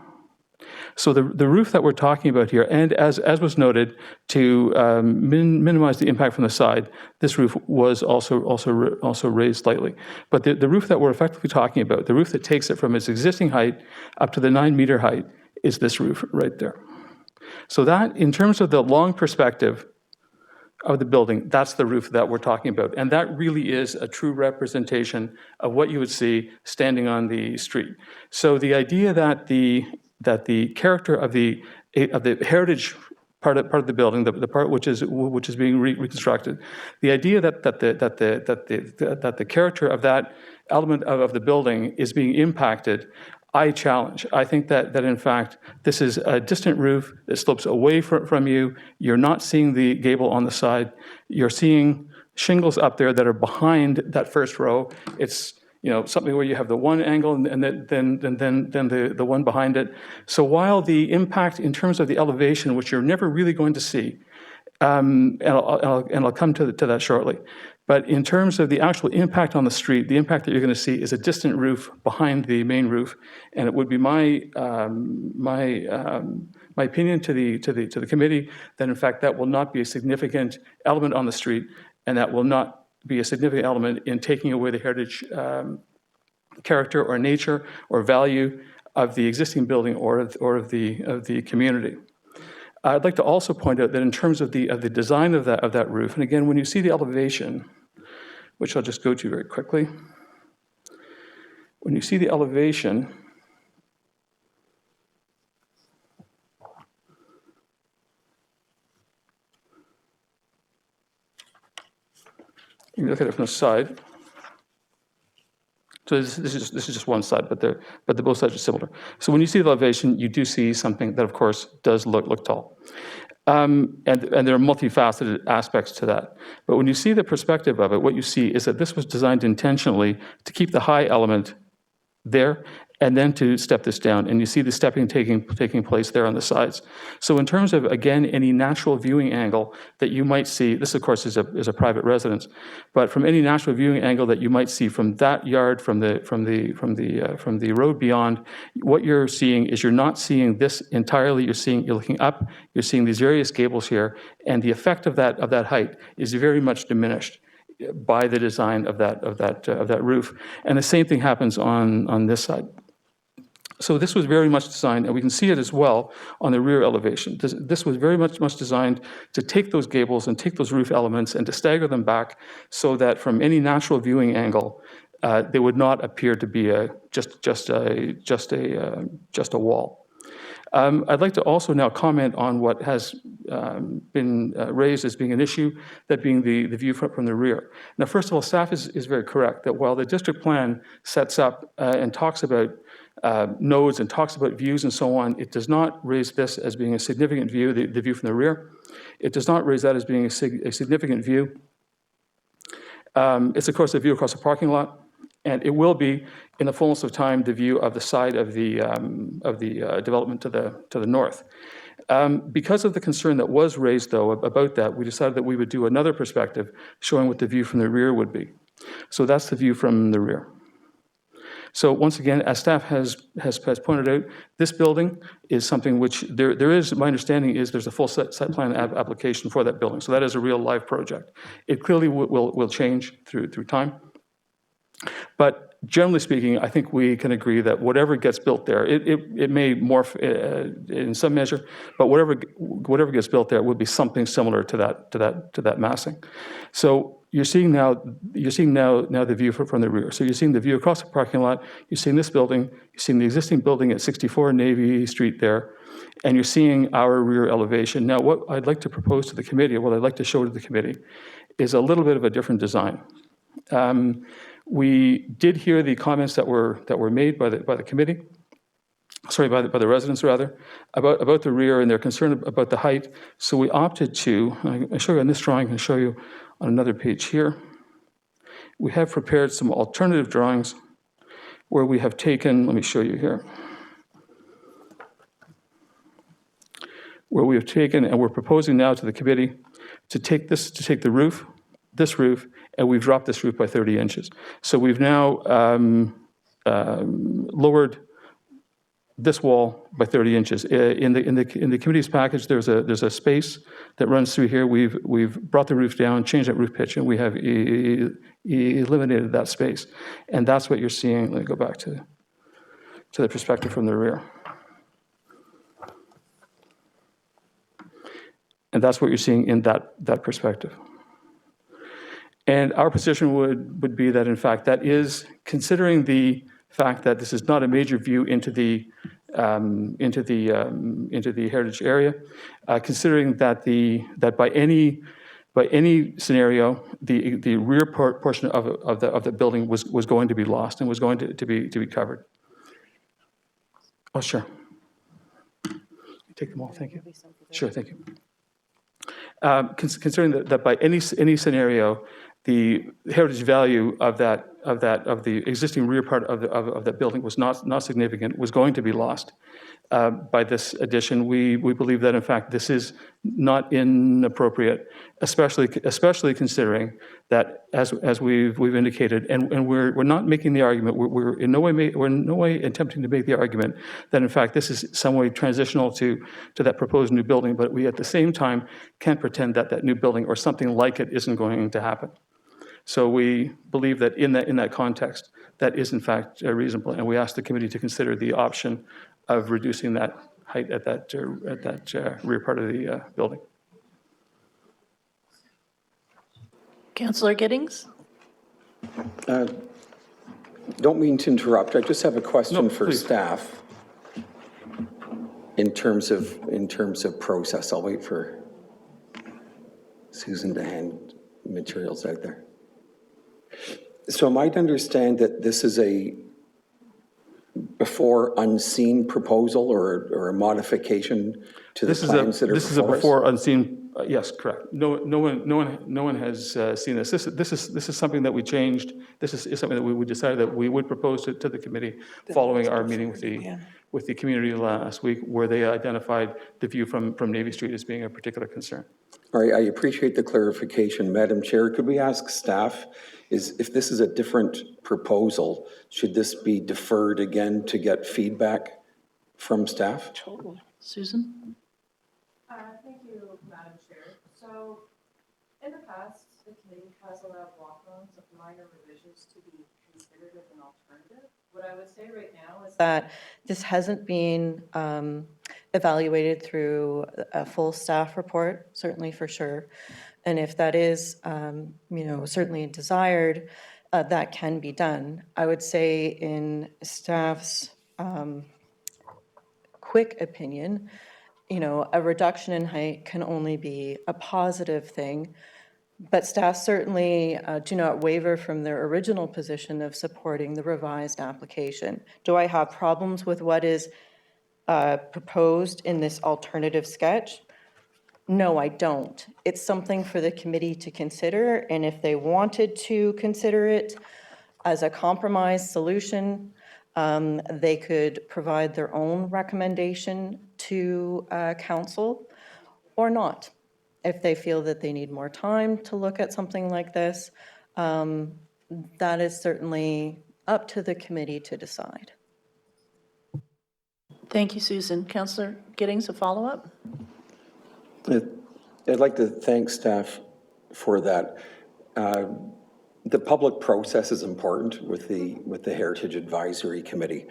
So the roof that we're talking about here, and as was noted, to minimize the impact from the side, this roof was also raised slightly. But the roof that we're effectively talking about, the roof that takes it from its existing height up to the 9-meter height, is this roof right there. So that, in terms of the long perspective of the building, that's the roof that we're talking about. And that really is a true representation of what you would see standing on the street. So the idea that the character of the heritage part of the building, the part which is being reconstructed, the idea that the character of that element of the building is being impacted, I challenge. I think that in fact, this is a distant roof that slopes away from you. You're not seeing the gable on the side. You're seeing shingles up there that are behind that first row. It's something where you have the one angle and then the one behind it. So while the impact in terms of the elevation, which you're never really going to see, and I'll come to that shortly. But in terms of the actual impact on the street, the impact that you're going to see is a distant roof behind the main roof, and it would be my opinion to the committee that in fact that will not be a significant element on the street, and that will not be a significant element in taking away the heritage character or nature or value of the existing building or of the community. I'd like to also point out that in terms of the design of that roof, and again, when you see the elevation, which I'll just go to very quickly, when you see the elevation, you look at it from the side. So this is just one side, but the both sides are similar. So when you see the elevation, you do see something that, of course, does look tall. And there are multifaceted aspects to that. But when you see the perspective of it, what you see is that this was designed intentionally to keep the high element there, and then to step this down. And you see the stepping taking place there on the sides. So in terms of, again, any natural viewing angle that you might see, this of course is a private residence, but from any natural viewing angle that you might see from that yard, from the road beyond, what you're seeing is you're not seeing this entirely. You're looking up, you're seeing these various gables here, and the effect of that height is very much diminished by the design of that roof. And the same thing happens on this side. So this was very much designed, and we can see it as well on the rear elevation. This was very much designed to take those gables and take those roof elements and to stagger them back so that from any natural viewing angle, they would not appear to be just a wall. I'd like to also now comment on what has been raised as being an issue, that being the view from the rear. Now, first of all, staff is very correct that while the district plan sets up and talks about nodes and talks about views and so on, it does not raise this as being a significant view, the view from the rear. It does not raise that as being a significant view. It's, of course, a view across the parking lot. And it will be, in the fullness of time, the view of the side of the development to the north. Because of the concern that was raised, though, about that, we decided that we would do another perspective showing what the view from the rear would be. So that's the view from the rear. So once again, as staff has pointed out, this building is something which there is, my understanding is there's a full site plan application for that building. So that is a real live project. It clearly will change through time. But generally speaking, I think we can agree that whatever gets built there, it may morph in some measure, but whatever gets built there would be something similar to that massing. So you're seeing now the view from the rear. So you're seeing the view across the parking lot. You're seeing this building. You're seeing the existing building at 64 Navy Street there, and you're seeing our rear elevation. Now, what I'd like to propose to the committee, or what I'd like to show to the committee, is a little bit of a different design. We did hear the comments that were made by the committee, sorry, by the residents rather, about the rear and their concern about the height. So we opted to, I show you on this drawing, I can show you on another page here. We have prepared some alternative drawings where we have taken, let me show you here, where we have taken and we're proposing now to the committee to take the roof, this roof, and we've dropped this roof by 30 inches. So we've now lowered this wall by 30 inches. In the committee's package, there's a space that runs through here. We've brought the roof down, changed that roof pitch, and we have eliminated that space. And that's what you're seeing. Let me go back to the perspective from the rear. And that's what you're seeing in that perspective. And our position would be that, in fact, that is, considering the fact that this is not a major view into the heritage area, considering that by any scenario, the rear portion of the building was going to be lost and was going to be covered. Oh, sure. Take them all. Thank you. Sure. Thank you. Considering that by any scenario, the heritage value of the existing rear part of that building was not significant, was going to be lost by this addition. We believe that, in fact, this is not inappropriate, especially considering that, as we've indicated, and we're not making the argument. We're in no way attempting to make the argument that, in fact, this is some way transitional to that proposed new building. But we, at the same time, can't pretend that that new building or something like it isn't going to happen. So we believe that in that context, that is in fact reasonable, and we ask the committee to consider the option of reducing that height at that rear part of the building. Councillor Giddings? Don't mean to interrupt. I just have a question for please. staff in terms of process. I'll wait for Susan to hand materials out there. So am I to understand that this is a before unseen proposal or a modification to the plans that are before us? This is a before unseen, yes, correct. No one has seen this. This is something that we changed. This is something that we decided that we would propose to the committee following our meeting with the community last week, where they identified the view from Navy Street as being a particular concern. All right, I appreciate the clarification. Madam Chair, could we ask staff, if this is a different proposal, should this be deferred again to get feedback from staff? Totally. Susan? Thank you, Madam Chair. So, in the past, the committee has allowed walk-ons of minor revisions to be considered as an alternative. What I would say right now is that this hasn't been evaluated through a full staff report, certainly for sure. And if that is, certainly desired, that can be done. I would say in staff's quick opinion, a reduction in height can only be a positive thing, but staff certainly do not waver from their original position of supporting the revised application. Do I have problems with what is proposed in this alternative sketch? No, I don't. It's something for the committee to consider, and if they wanted to consider it, as a compromise solution, they could provide their own recommendation to council or not. If they feel that they need more time to look at something like this, that is certainly up to the committee to decide. Thank you, Susan. Councillor Giddings, a follow-up? I'd like to thank staff for that. The public process is important with the Heritage Advisory Committee.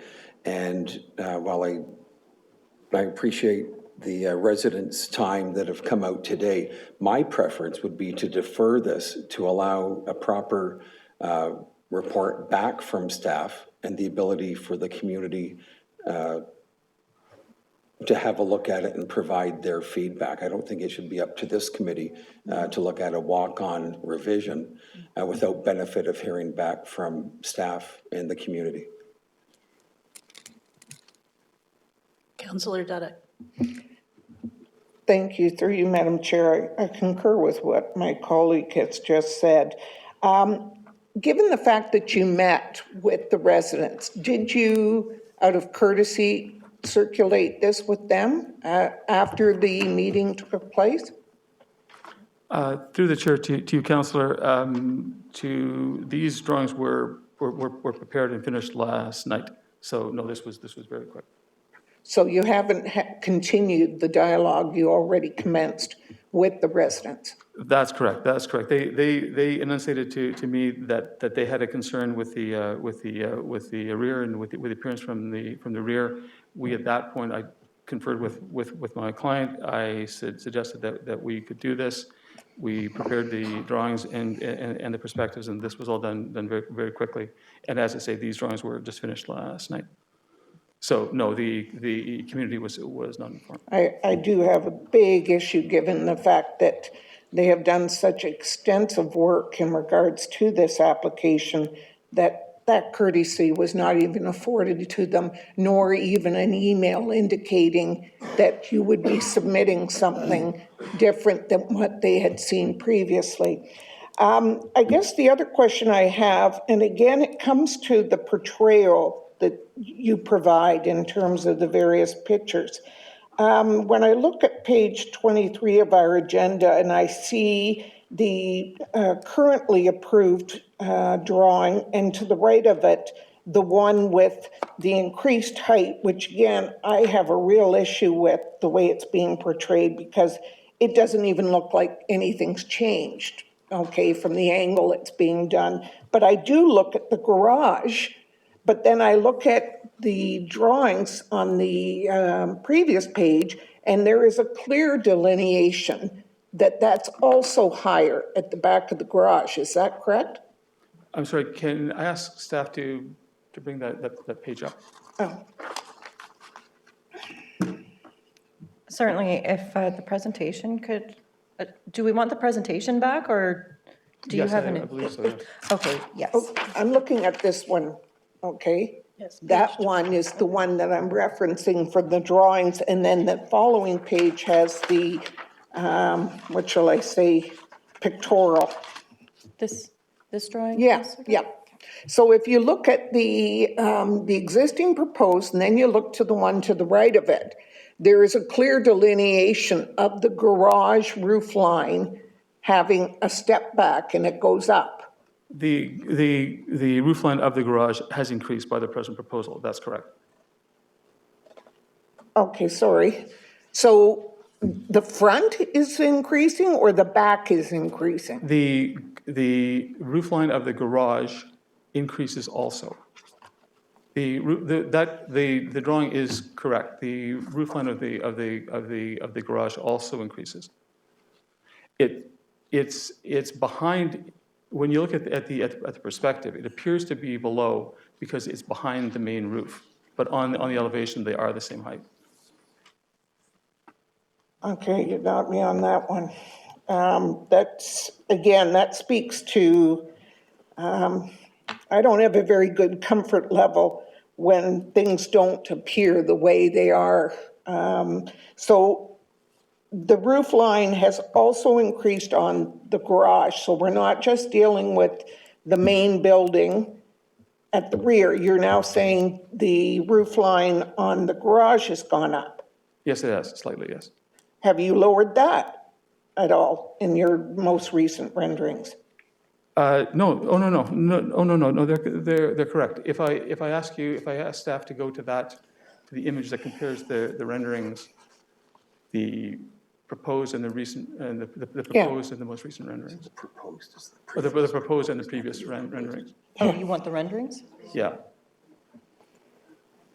And while I appreciate the residents' time that have come out today, my preference would be to defer this to allow a proper report back from staff and the ability for the community to have a look at it and provide their feedback. I don't think it should be up to this committee to look at a walk-on revision without benefit of hearing back from staff and the community. Councillor Dudek. Thank you. Through you, Madam Chair, I concur with what my colleague has just said. Given the fact that you met with the residents, did you, out of courtesy, circulate this with them after the meeting took place? Through the chair to you, Councillor, these drawings were prepared and finished last night. So no, this was very quick. So you haven't continued the dialogue you already commenced with the residents? That's correct. That's correct. They enunciated to me that they had a concern with the rear and with the appearance from the rear. We at that point I conferred with my client. I suggested that we could do this. We prepared the drawings and the perspectives, and this was all done very, very quickly. And as I say, these drawings were just finished last night. So no, the community was not informed. I do have a big issue given the fact that they have done such extensive work in regards to this application that courtesy was not even afforded to them, nor even an email indicating that you would be submitting something different than what they had seen previously. I guess the other question I have, and again, it comes to the portrayal that you provide in terms of the various pictures. When I look at page 23 of our agenda and I see the currently approved drawing, and to the right of it, the one with the increased height, which again, I have a real issue with the way it's being portrayed because it doesn't even look like anything's changed, okay, from the angle it's being done. But I do look at the garage, but then I look at the drawings on the previous page, and there is a clear delineation that that's also higher at the back of the garage. Is that correct? I'm sorry, can I ask staff to bring that page up? Oh. Certainly, if the presentation could, do we want the presentation back, or do you Yes, have I an? believe so, yes. Okay, yes. Oh, I'm looking at this one, okay? Yes. That one is the one that I'm referencing for the drawings, and then the following page has the, what shall I say, pictorial. This drawing? Yeah, yeah. So if you look at the existing proposed, and then you look to the one to the right of it, there is a clear delineation of the garage roof line having a step back, and it goes up. The roof line of the garage has increased by the present proposal. That's correct. Okay, sorry. So the front is increasing or the back is increasing? The roof line of the garage increases also. The drawing is correct. The roof line of the garage also increases. It's behind. When you look at the perspective, it appears to be below because it's behind the main roof. But on the elevation, they are the same height. Okay, you got me on that one. That speaks to, I don't have a very good comfort level when things don't appear the way they are. So the roof line has also increased on the garage. So we're not just dealing with the main building at the rear, you're now saying the roof line on the garage has gone up. Yes, it has, slightly, yes. Have you lowered that at all in your most recent renderings? No, oh, no, they're correct. If I ask staff to go to the image that compares the renderings, the proposed and the recent, and the proposed and the most recent renderings. Or the proposed and the previous renderings. Oh, you want the renderings? Yeah.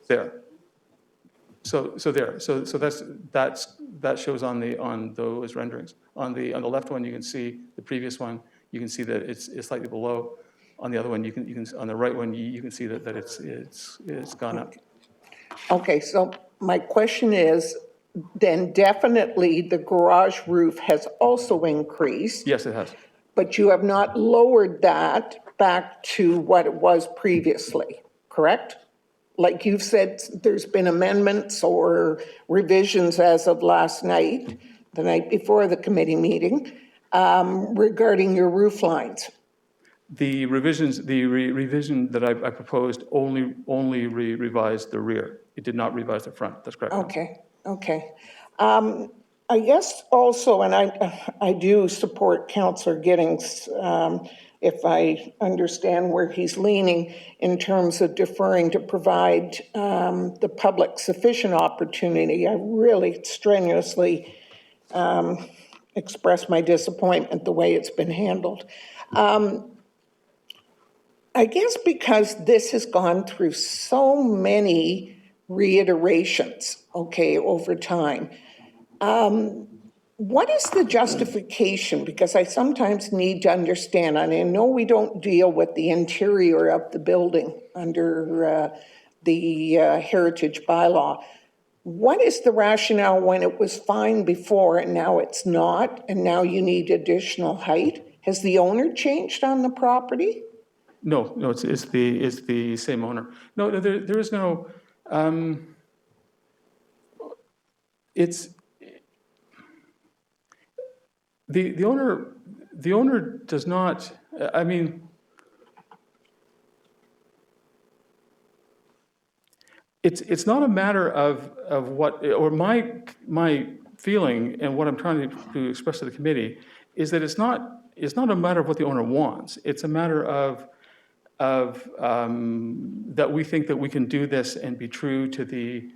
There. So there. So that shows on those renderings. On the left one, you can see the previous one. You can see that it's slightly below. On the other one, you can on the right one, you can see that it's gone up. Okay, so my question is, then definitely the garage roof has also increased, Yes, it has. but you have not lowered that back to what it was previously, correct? Like you've said, there's been amendments or revisions as of last night, the night before the committee meeting, regarding your roof lines. The revision that I proposed only revised the rear. It did not revise the front. That's correct. Okay. I guess also, and I do support Councillor Giddings, if I understand where he's leaning in terms of deferring to provide the public sufficient opportunity. I really strenuously express my disappointment the way it's been handled. I guess because this has gone through so many reiterations, okay, over time, what is the justification? Because I sometimes need to understand, and I know we don't deal with the interior of the building under the heritage bylaw. What is the rationale when it was fine before and now it's not, and now you need additional height? Has the owner changed on the property? No, it's the same owner. No, there is no. It's the owner. The owner does not. I mean, it's not a matter of what, or my feeling and what I'm trying to express to the committee is that it's not a matter of what the owner wants. It's a matter of that we think that we can do this and be true to the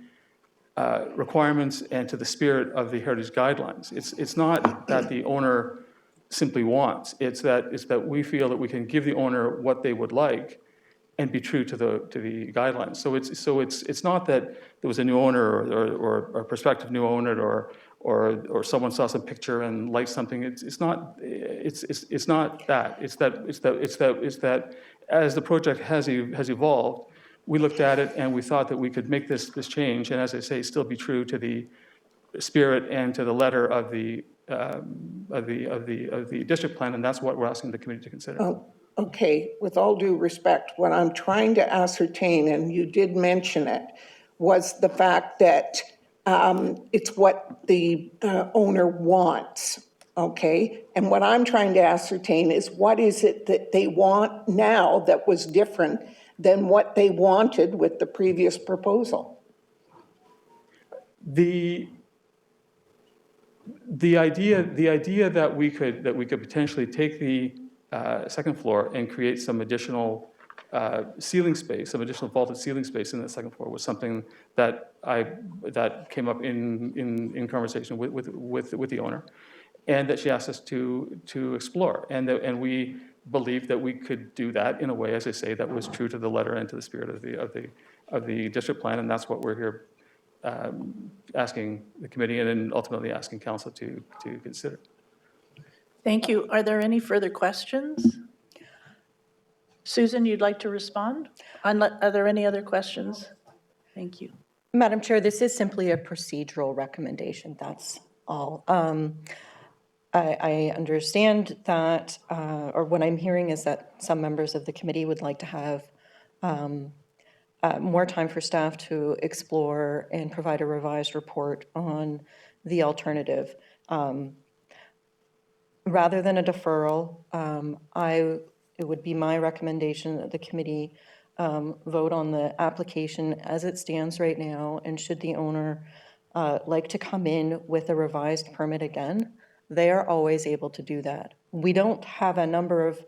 requirements and to the spirit of the heritage guidelines. It's not that the owner simply wants. It's that we feel that we can give the owner what they would like and be true to the guidelines. So it's not that there was a new owner or a prospective new owner or someone saw some picture and liked something. It's not that. It's that as the project has evolved, we looked at it and we thought that we could make this change, and as I say, still be true to the spirit and to the letter of the district plan, and that's what we're asking the committee to consider. Oh, okay, with all due respect, what I'm trying to ascertain, and you did mention it, was the fact that it's what the owner wants, okay? And what I'm trying to ascertain is what is it that they want now that was different than what they wanted with the previous proposal? The idea that we could potentially take the second floor and create some additional ceiling space, some additional vaulted ceiling space in the second floor was something that came up in conversation with the owner, and that she asked us to explore, and we believed that we could do that in a way, as I say, that was true to the letter and to the spirit of the district plan, and that's what we're here asking the committee and then ultimately asking council to consider. Thank you. Are there any further questions? Susan, you'd like to respond? Are there any other questions? Thank you. Madam Chair, this is simply a procedural recommendation, that's all. I understand that, or what I'm hearing is that some members of the committee would like to have more time for staff to explore and provide a revised report on the alternative. Rather than a deferral, it would be my recommendation that the committee vote on the application as it stands right now, and should the owner like to come in with a revised permit again, they are always able to do that. We don't have a number of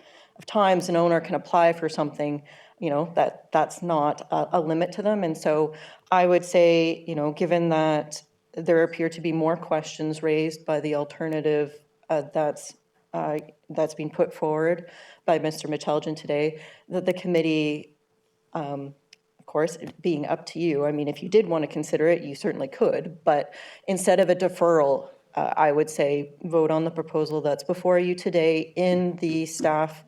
times an owner can apply for something, you know, that's not a limit to them. And so I would say, you know, given that there appear to be more questions raised by the alternative that's been put forward by Mr. Meteljan today, that the committee, of course, it being up to you, I mean, if you did want to consider it, you certainly could, but instead of a deferral, I would say vote on the proposal that's before you today in the staff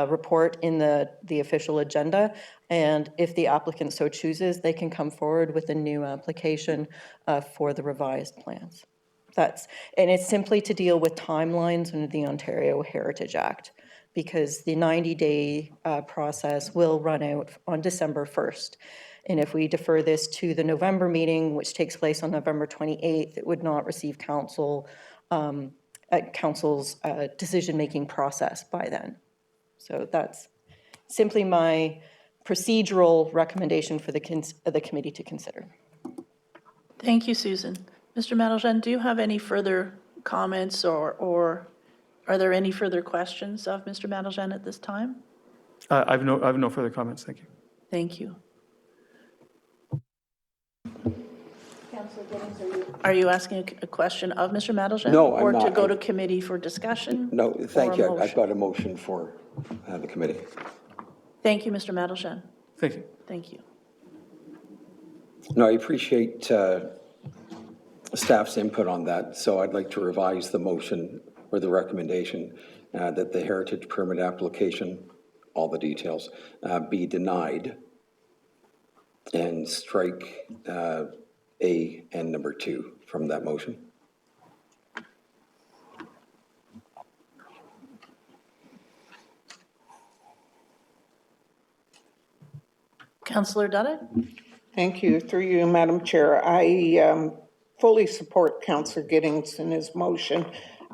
report in the official agenda, and if the applicant so chooses, they can come forward with a new application for the revised plans. And it's simply to deal with timelines under the Ontario Heritage Act, because the 90-day process will run out on December 1st. And if we defer this to the November meeting, which takes place on November 28th, it would not receive council's decision-making process by then. So that's simply my procedural recommendation for the committee to consider. Thank you, Susan. Mr. Meteljan, do you have any further comments or are there any further questions of Mr. Meteljan at this time? I have no further comments, thank you. Thank you. Councillor Giddings, are you asking a question of Mr. Meteljan? No, I'm not. Or to go to committee for discussion? No, thank or a you. I've motion? got a motion for the committee. Thank you, Mr. Meteljan. Thank you. Thank you. No, I appreciate staff's input on that, so I'd like to revise the motion or the recommendation that the heritage permit application, all the details, be denied, and strike A and number 2 from that motion. Councillor Duddick? Thank you. Through you, Madam Chair. I fully support Councillor Giddings in his motion,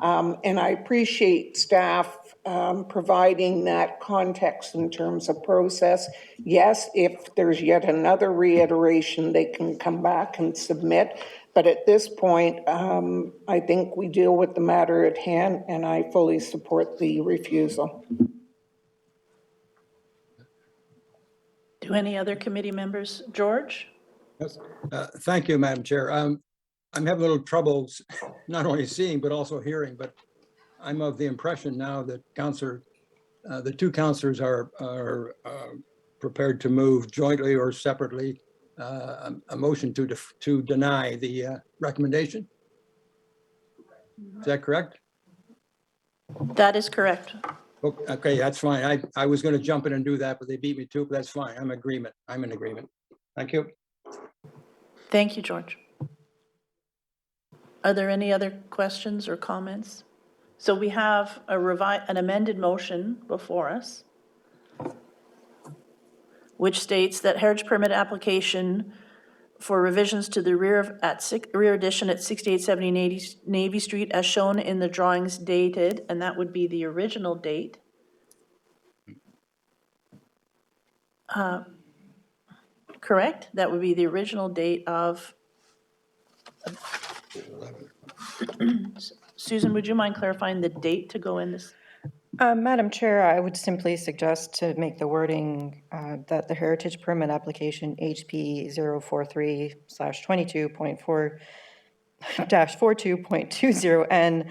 and I appreciate staff providing that context in terms of process. Yes, if there's yet another reiteration, they can come back and submit. But at this point, I think we deal with the matter at hand, and I fully support the refusal. Do any other committee members? George? Yes. Thank you, Madam Chair. I'm having a little trouble not only seeing, but also hearing, but I'm of the impression now that the two councillors are prepared to move jointly or separately a motion to deny the recommendation. Is that correct? That is correct. Okay, that's fine. I was going to jump in and do that, but they beat me to it, but that's fine. I'm in agreement. Thank you. Thank you, George. Are there any other questions or comments? So we have an amended motion before us, which states that heritage permit application for revisions to the rear addition at 6870 Navy Street as shown in the drawings dated, and that would be the original date. Correct? That would be the original date of. Susan, would you mind clarifying the date to go in this? Madam Chair, I would simply suggest to make the wording that the heritage permit application HP 043/22.4-42.20N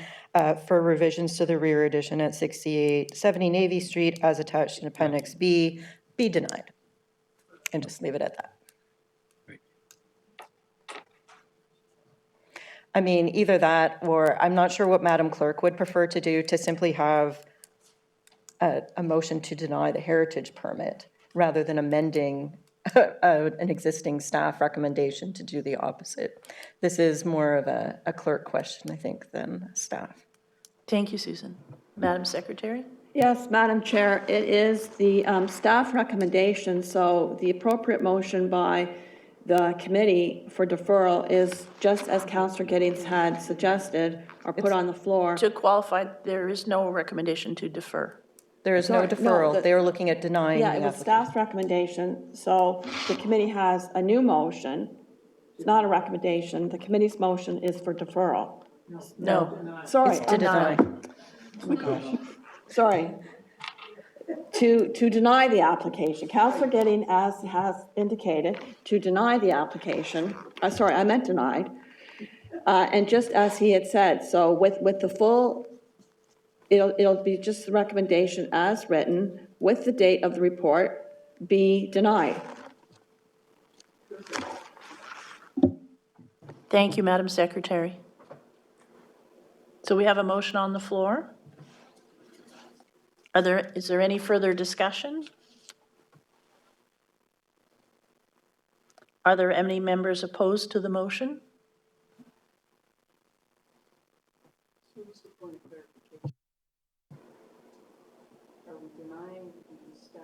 for revisions to the rear addition at 6870 Navy Street as attached in Appendix B be denied. And just leave it at that. I mean, either that, or I'm not sure what Madam Clerk would prefer to do, to simply have a motion to deny the heritage permit rather than amending an existing staff recommendation to do the opposite. This is more of a clerk question, I think, than staff. Thank you, Susan. Madam Secretary? Yes, Madam Chair, it is the staff recommendation, so the appropriate motion by the committee for deferral is just as Councillor Giddings had suggested or put on the floor. To qualify, there is no recommendation to defer. There is no Sorry, no, deferral. They are looking at denying the Yeah, it was application. staff's recommendation, so the committee has a new motion. It's not a recommendation. The committee's motion is for deferral. No. Sorry, It's to I'm deny. sorry. Oh my gosh. Sorry. To deny the application. Counselor Gedding, as has indicated, to deny the application. Sorry, I meant denied. And just as he had said, so with the full, it'll be just the recommendation as written with the date of the report be denied. Thank you, Madam Secretary. So we have a motion on the floor. Is there any further discussion? Are there any members opposed to the motion? Are we denying the staff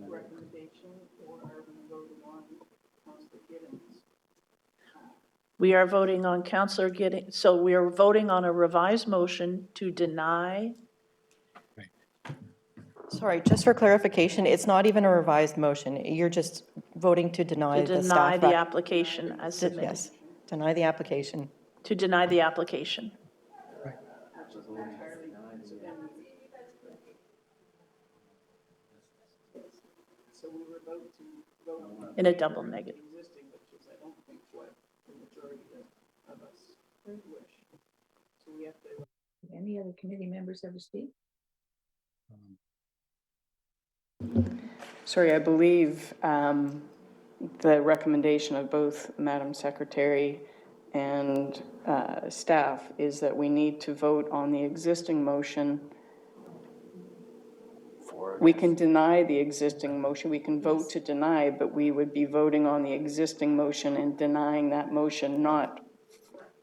recommendation, or are we voting on Councilor Giddens? We are voting on Councillor Gidding, so we are voting on a revised motion to deny. Sorry, just for clarification, it's not even a revised motion. You're just voting to deny To the deny staff. the application as submitted. Yes, deny the application. To deny the application. So we were about to vote on In a double negative. existing, which is, I don't think, what the majority of us wish. So we have to. Any other committee members ever speak? Sorry, I believe the recommendation of both Madam Secretary and staff is that we need to vote on the existing motion. We can deny the existing motion, we can vote to deny, but we would be voting on the existing motion and denying that motion, not,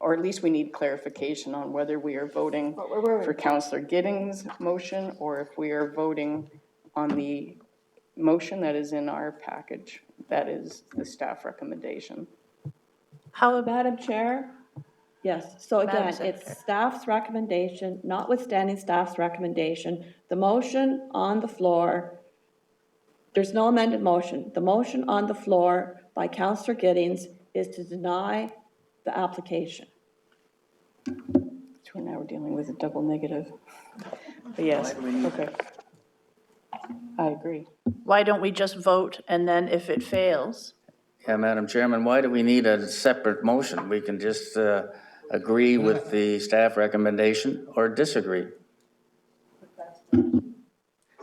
or at least we need clarification on whether we are voting for Councillor Giddings' motion or if we are voting on the motion that is in our package, that is the staff recommendation. How about, Madam Chair? Yes, so again, Madam it's staff's recommendation, notwithstanding staff's recommendation, the motion on the floor, there's no amended motion. The motion on the floor by Councillor Giddings is to deny the application. So now we're dealing with a double negative. But yes, okay. I agree. why don't we just vote and then if it fails? Yeah, Madam Chairman, why do we need a separate motion? We can just agree with the staff recommendation or disagree.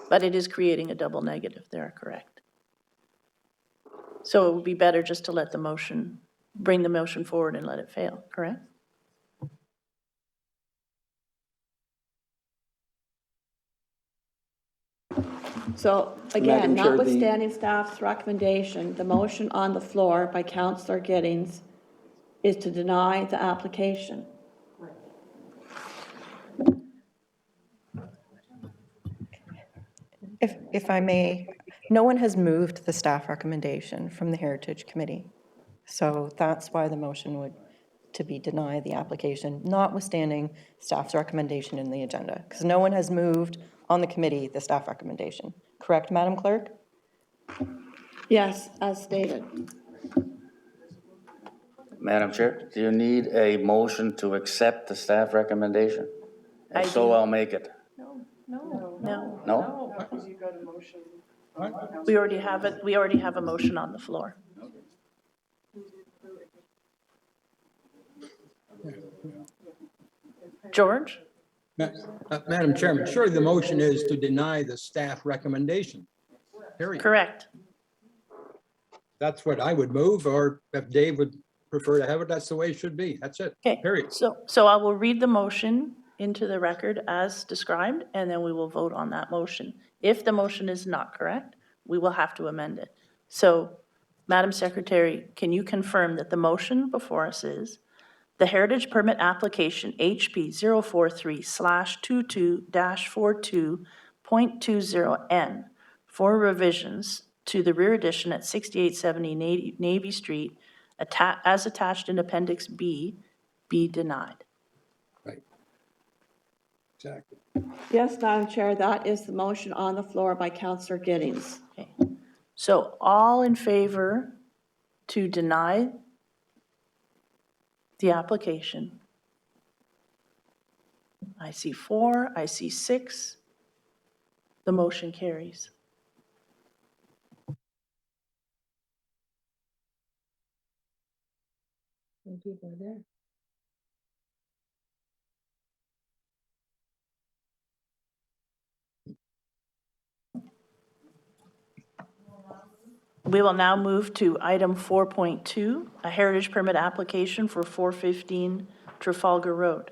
But it is creating a double negative, they're correct. So it would be better just to let the motion, bring the motion forward and let it fail, correct? So again, Madam Chair, notwithstanding staff's recommendation, the motion on the floor by Councillor Giddings is to deny the application. If I may, no one has moved the staff recommendation from the Heritage Committee. So that's why the motion would to be deny the application, notwithstanding staff's recommendation in the agenda, because no one has moved on the committee the staff recommendation. Correct, Madam Clerk? Yes, as stated. Madam Chair, do you need a motion to accept the staff recommendation? I If so, do. I'll make it. No. No? Because you got a motion. We already have a motion on the floor. George? Madam Chairman, surely the motion is to deny the staff recommendation. Period. Correct. That's what I would move, or if Dave would prefer to have it, that's the way it should be. That's it. Okay, Period. so I will read the motion into the record as described, and then we will vote on that motion. If the motion is not correct, we will have to amend it. So, Madam Secretary, can you confirm that the motion before us is the heritage permit application HP 043/22-42.20N for revisions to the rear addition at 6870 Navy Street as attached in Appendix B be denied? Right. Exactly. Yes, Madam Chair, that is the motion on the floor by Councillor Giddings. Okay. So all in favor to deny the application? I see 4, I see 6. The motion carries. When people are there. We will now move to item 4.2, a heritage permit application for 415 Trafalgar Road.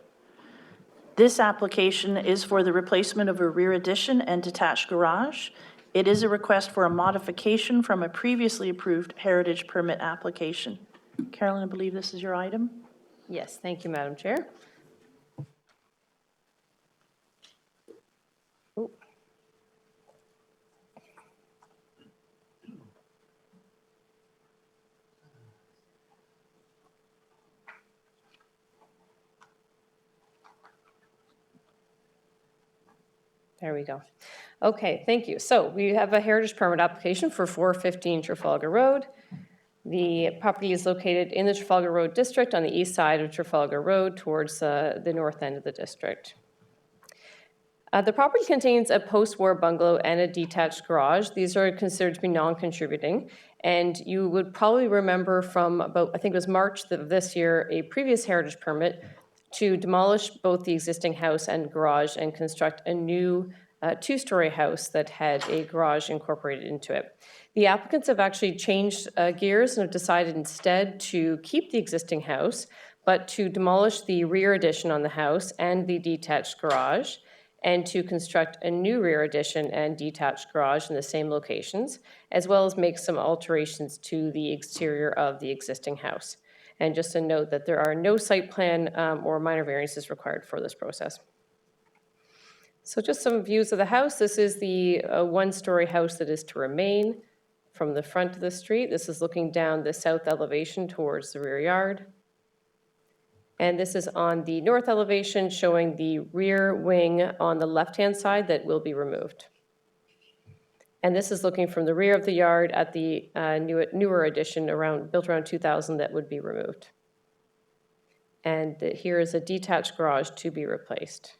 This application is for the replacement of a rear addition and detached garage. It is a request for a modification from a previously approved heritage permit application. Carolyn, I believe this is your item? Yes, thank you, Madam Chair. Ooh. There we go. Okay, thank you. So we have a heritage permit application for 415 Trafalgar Road. The property is located in the Trafalgar Road district on the east side of Trafalgar Road towards the north end of the district. The property contains a post-war bungalow and a detached garage. These are considered to be non-contributing. And you would probably remember from about, I think it was March of this year, a previous heritage permit to demolish both the existing house and garage and construct a new two-story house that had a garage incorporated into it. The applicants have actually changed gears and have decided instead to keep the existing house, but to demolish the rear addition on the house and the detached garage, and to construct a new rear addition and detached garage in the same locations, as well as make some alterations to the exterior of the existing house. And just a note that there are no site plan or minor variances required for this process. So just some views of the house. This is the one-story house that is to remain from the front of the street. This is looking down the south elevation towards the rear yard. And this is on the north elevation showing the rear wing on the left-hand side that will be removed. And this is looking from the rear of the yard at the newer addition built around 2000 that would be removed. And here is a detached garage to be replaced.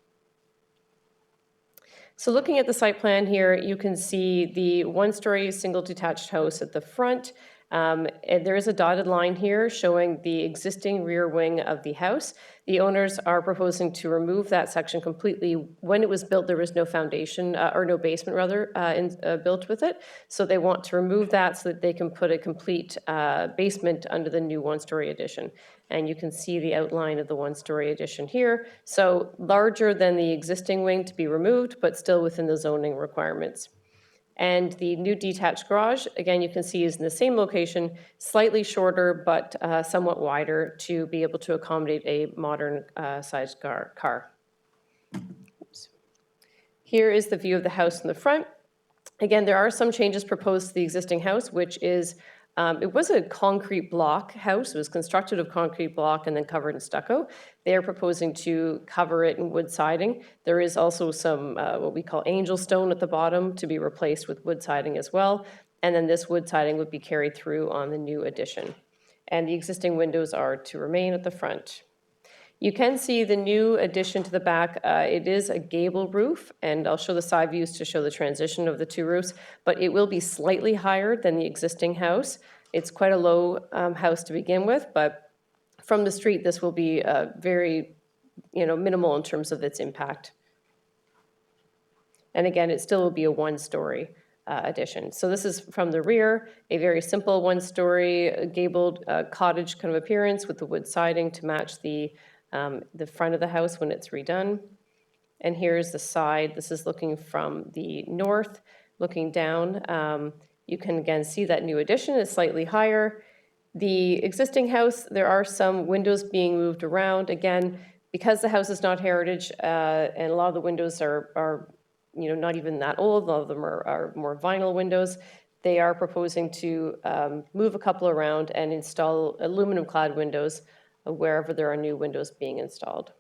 So looking at the site plan here, you can see the one-story single detached house at the front. And there is a dotted line here showing the existing rear wing of the house. The owners are proposing to remove that section completely. When it was built, there was no foundation, or no basement rather, built with it. So they want to remove that so that they can put a complete basement under the new one-story addition. And you can see the outline of the one-story addition here. So larger than the existing wing to be removed, but still within the zoning requirements. And the new detached garage, again, you can see is in the same location, slightly shorter, but somewhat wider to be able to accommodate a modern sized car. Oops. Here is the view of the house in the front. Again, there are some changes proposed to the existing house, which is, it was a concrete block house. It was constructed of concrete block and then covered in stucco. They are proposing to cover it in wood siding. There is also some what we call angel stone at the bottom to be replaced with wood siding as well. And then this wood siding would be carried through on the new addition. And the existing windows are to remain at the front. You can see the new addition to the back. It is a gable roof, and I'll show the side views to show the transition of the two roofs, but it will be slightly higher than the existing house. It's quite a low house to begin with, but from the street, this will be very, minimal in terms of its impact. And again, it still will be a one-story addition. So this is from the rear, a very simple one-story gabled cottage kind of appearance with the wood siding to match the front of the house when it's redone. And here's the side. This is looking from the north, looking down. You can again see that new addition is slightly higher. The existing house, there are some windows being moved around. Again, because the house is not heritage, and a lot of the windows are not even that old. A lot of them are more vinyl windows. They are proposing to move a couple around and install aluminum clad windows wherever there are new windows being installed.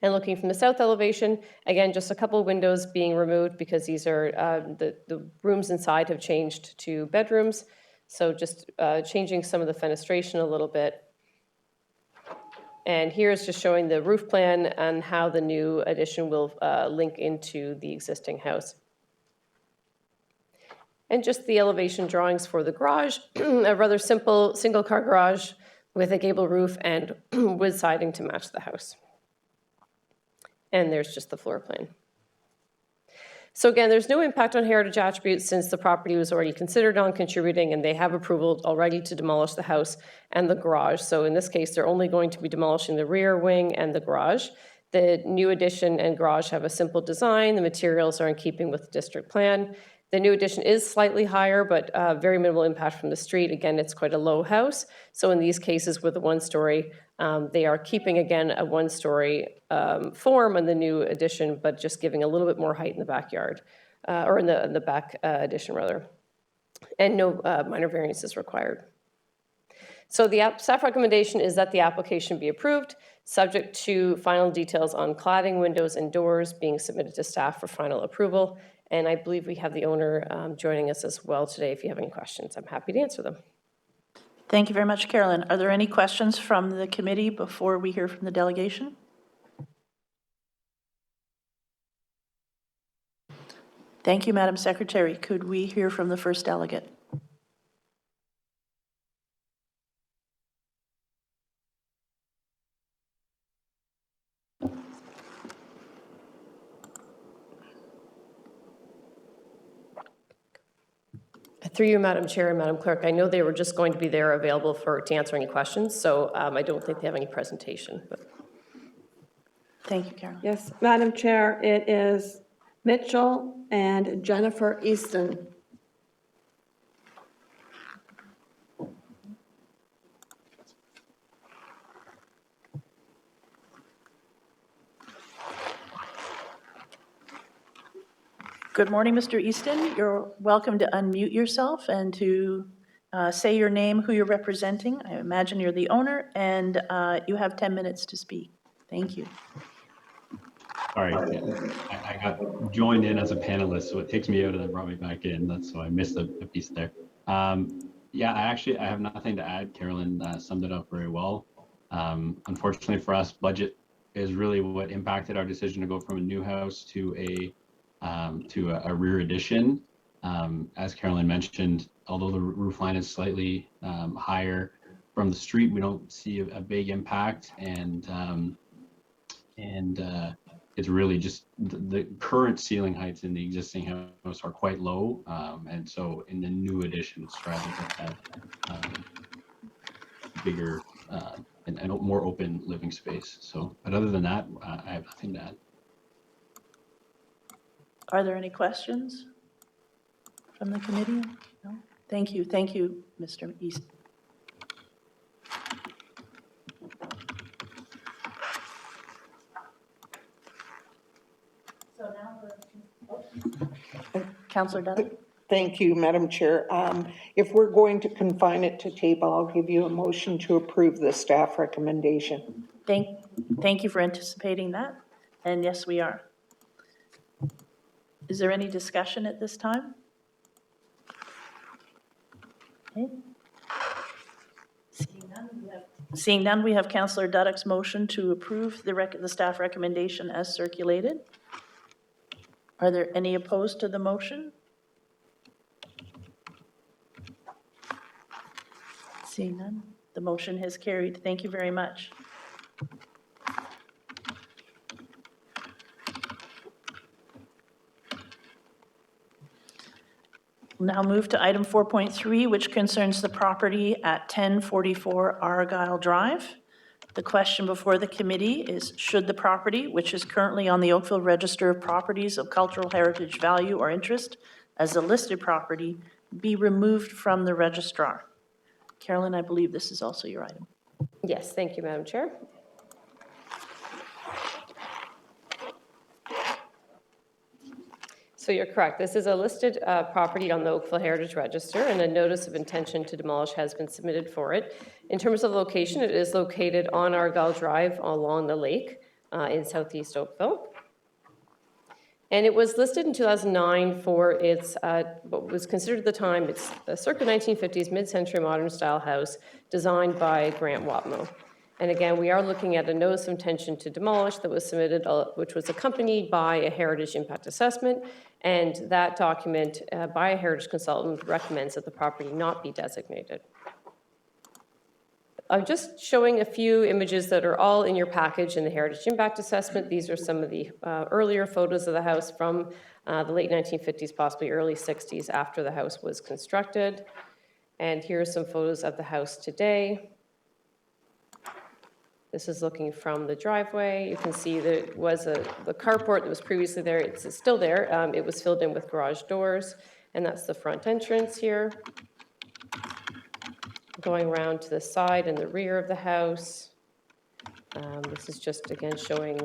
And looking from the south elevation, again, just a couple of windows being removed because these are, the rooms inside have changed to bedrooms. So just changing some of the fenestration a little bit. And here is just showing the roof plan and how the new addition will link into the existing house. And just the elevation drawings for the garage, a rather simple single-car garage with a gable roof and wood siding to match the house. And there's just the floor plan. So again, there's no impact on heritage attributes since the property was already considered non-contributing and they have approval already to demolish the house and the garage. So in this case, they're only going to be demolishing the rear wing and the garage. The new addition and garage have a simple design. The materials are in keeping with the district plan. The new addition is slightly higher, but very minimal impact from the street. Again, it's quite a low house. So in these cases with a one-story, they are keeping, again, a one-story form on the new addition, but just giving a little bit more height in the backyard, or in the back addition, rather. And no minor variances required. So the staff recommendation is that the application be approved, subject to final details on cladding, windows, and doors being submitted to staff for final approval. And I believe we have the owner joining us as well today. If you have any questions, I'm happy to answer them. Thank you very much, Carolyn. Are there any questions from the committee before we hear from the delegation? Thank you, Madam Secretary. Could we hear from the first delegate? Through you, Madam Chair and Madam Clerk, I know they were just going to be there available to answer any questions, so I don't think they have any presentation. But. Thank you, Carolyn. Yes, Madam Chair, it is Mitchell and Jennifer Easton. Good morning, Mr. Easton. You're welcome to unmute yourself and to say your name, who you're representing. I imagine you're the owner, and you have 10 minutes to speak. Thank you. All right, I got joined in as a panelist, so it takes me out and then brought me back in. That's why I missed a piece there. Yeah, I have nothing to add. Carolyn summed it up very well. Unfortunately for us, budget is really what impacted our decision to go from a new house to a rear addition. As Carolyn mentioned, although the roof line is slightly higher from the street, we don't see a big impact, and it's really just the current ceiling heights in the existing house are quite low, and so in the new addition, it's trying to get that bigger and more open living space. So, but other than that, I have nothing to add. Are there any questions from the committee? No? Thank you. Thank you, Mr. Easton. So now Councillor Dunn. Thank you, Madam Chair. If we're going to confine it to table, I'll give you a motion to approve the staff recommendation. Thank you for anticipating that. And yes, we are. Is there any discussion at this time? Okay. Seeing none, we have Councillor Duddock's motion to approve the staff recommendation as circulated. Are there any opposed to the motion? Seeing none, the motion has carried. Thank you very much. We'll now move to item 4.3, which concerns the property at 1044 Argyle Drive. The question before the committee is, should the property, which is currently on the Oakville Register of Properties of Cultural Heritage Value or Interest as a listed property, be removed from the registrar? Carolyn, I believe this is also your item. Yes, thank you, Madam Chair. So you're correct. This is a listed property on the Oakville Heritage Register, and a notice of intention to demolish has been submitted for it. In terms of location, it is located on Argyle Drive along the lake. in southeast Oakville. And it was listed in 2009 for its, what was considered at the time, its circa 1950s mid-century modern style house designed by Grant Wapmo. And again, we are looking at a notice of intention to demolish that was submitted, which was accompanied by a heritage impact assessment. And that document by a heritage consultant recommends that the property not be designated. I'm just showing a few images that are all in your package in the Heritage Impact Assessment. These are some of the earlier photos of the house from the late 1950s, possibly early 60s, after the house was constructed. And here are some photos of the house today. This is looking from the driveway. You can see that it was the carport that was previously there. It's still there. It was filled in with garage doors, and that's the front entrance here. Going around to the side and the rear of the house. This is just, again, showing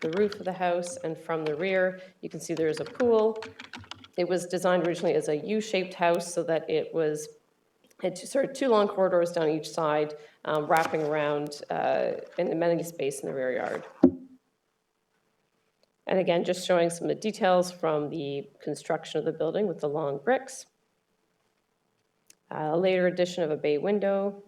the roof of the house, and from the rear, you can see there's a pool. It was designed originally as a U-shaped house so that it had sort of two long corridors down each side, wrapping around an amenity space in the rear yard. And again, just showing some of the details from the construction of the building with the long bricks. A later addition of a bay window.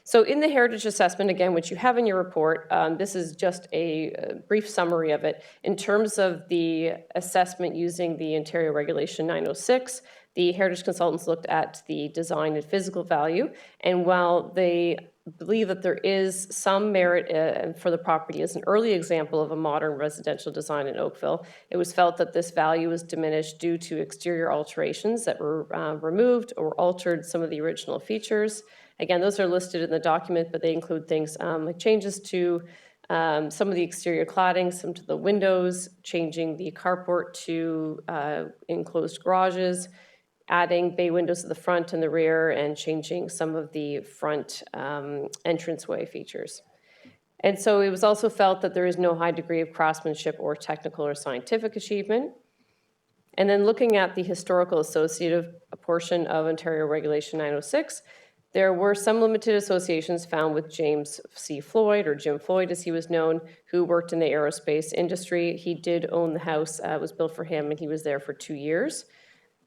So in the heritage assessment, again, which you have in your report, this is just a brief summary of it. In terms of the assessment using the Ontario Regulation 906, the heritage consultants looked at the design and physical value. And while they believe that there is some merit for the property as an early example of a modern residential design in Oakville, it was felt that this value was diminished due to exterior alterations that were removed or altered some of the original features. Again, those are listed in the document, but they include things like changes to some of the exterior cladding, some to the windows, changing the carport to enclosed garages, adding bay windows to the front and the rear, and changing some of the front entranceway features. And so it was also felt that there is no high degree of craftsmanship or technical or scientific achievement. And then looking at the historical associative portion of Ontario Regulation 906, there were some limited associations found with James C. Floyd, or Jim Floyd as he was known, who worked in the aerospace industry. He did own the house, it was built for him, and he was there for 2 years.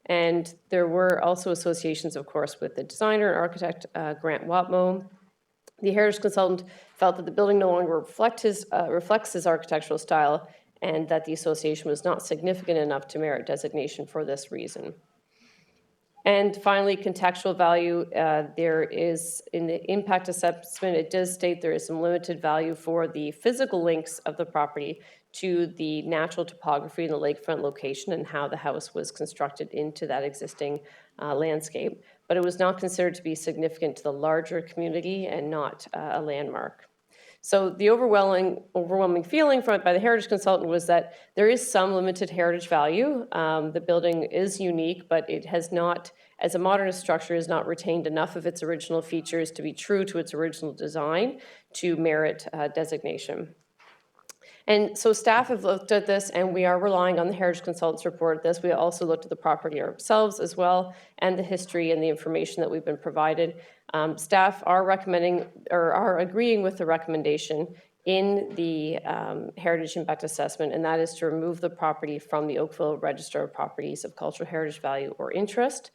And there were also associations, of course, with the designer and architect, Grant Wapmo. The heritage consultant felt that the building no longer reflects his architectural style, and that the association was not significant enough to merit designation for this reason. And finally, contextual value, there is, in the impact assessment, it does state there is some limited value for the physical links of the property to the natural topography and the lakefront location and how the house was constructed into that existing landscape. But it was not considered to be significant to the larger community and not a landmark. So the overwhelming feeling from it by the heritage consultant was that there is some limited heritage value. The building is unique, but it has not, as a modernist structure, has not retained enough of its original features to be true to its original design to merit designation. And so staff have looked at this, and we are relying on the heritage consultant's report. This, we also looked at the property ourselves as well, and the history and the information that we've been provided. Staff are recommending, or are agreeing with the recommendation in the heritage impact assessment, and that is to remove the property from the Oakville Register of Properties of Cultural Heritage Value or Interest,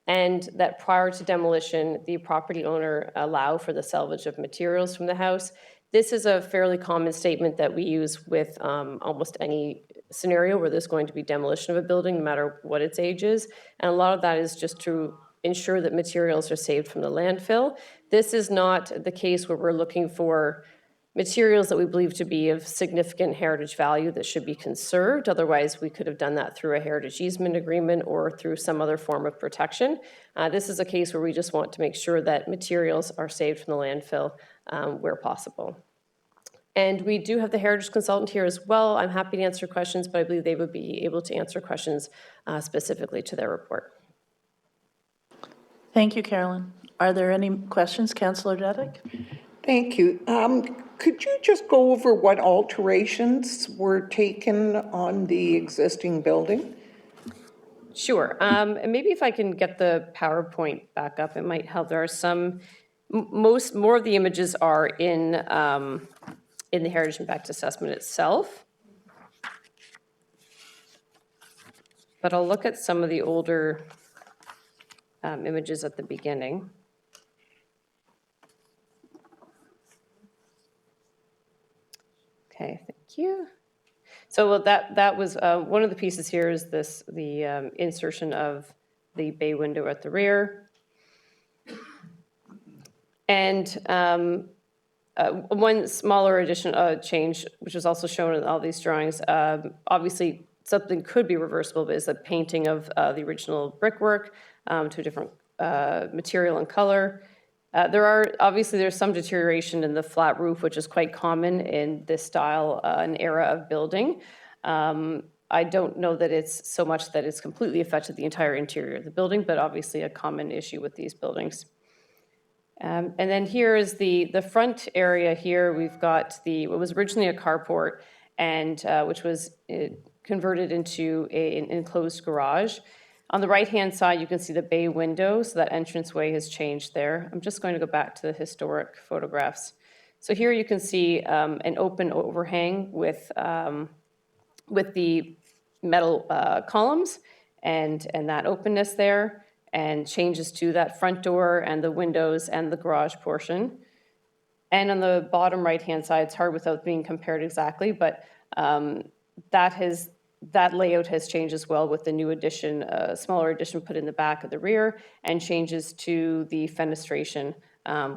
and that prior to demolition, the property owner allow for the salvage of materials from the house. This is a fairly common statement that we use with almost any scenario where there's going to be demolition of a building, no matter what its age is. And a lot of that is just to ensure that materials are saved from the landfill. This is not the case where we're looking for materials that we believe to be of significant heritage value that should be conserved. Otherwise, we could have done that through a heritage easement agreement or through some other form of protection. This is a case where we just want to make sure that materials are saved from the landfill where possible. And we do have the heritage consultant here as well. I'm happy to answer questions, but I believe they would be able to answer questions specifically to their report. Thank you, Carolyn. Are there any questions, Councillor Detached? Thank you. Could you just go over what alterations were taken on the existing building? Sure. And maybe if I can get the PowerPoint back up, it might help. There are some more of the images are in the Heritage Impact Assessment itself. But I'll look at some of the older images at the beginning. Okay, thank you. So that was one of the pieces here is the insertion of the bay window at the rear. And one smaller addition change, which is also shown in all these drawings, obviously something could be reversible, but is the painting of the original brickwork to a different material and color. There's some deterioration in the flat roof, which is quite common in this style and era of building. I don't know that it's so much that it's completely affected the entire interior of the building, but obviously a common issue with these buildings. And then here is the front area here. We've got what was originally a carport and which was converted into an enclosed garage. On the right-hand side, you can see the bay window, so that entranceway has changed there. I'm just going to go back to the historic photographs. So here you can see an open overhang with the metal columns and that openness there, and changes to that front door and the windows and the garage portion. And on the bottom right-hand side, it's hard without being compared exactly, but that layout has changed as well with the new addition, smaller addition put in the back of the rear, and changes to the fenestration,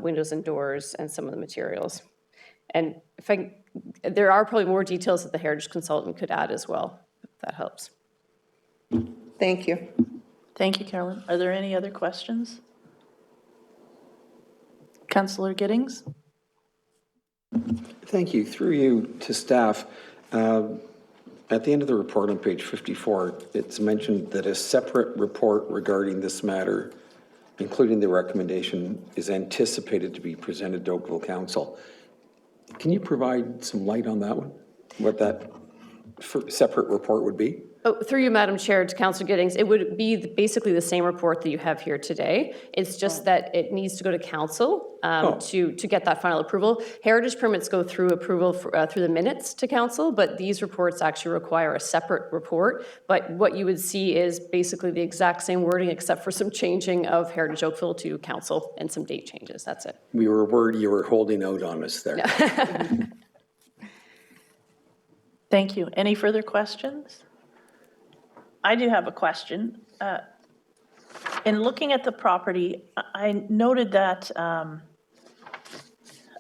windows and doors, and some of the materials. And there are probably more details that the heritage consultant could add as well, if that helps. Thank you. Thank you, Carolyn. Are there any other questions? Councillor Giddings? Thank you. Through you to staff. At the end of the report on page 54, it's mentioned that a separate report regarding this matter, including the recommendation, is anticipated to be presented to Oakville Council. Can you provide some light on that one? What that separate report would be? Oh, through you, Madam Chair, to Councillor Giddings, it would be basically the same report that you have here today. It's just that it needs to go to council to get that final approval. Heritage permits go through approval through the minutes to council, but these reports actually require a separate report. But what you would see is basically the exact same wording except for some changing of Heritage Oakville to council and some date changes. That's it. We were worried you were holding out on us there. Thank you. Any further questions? I do have a question. In looking at the property, I noted that,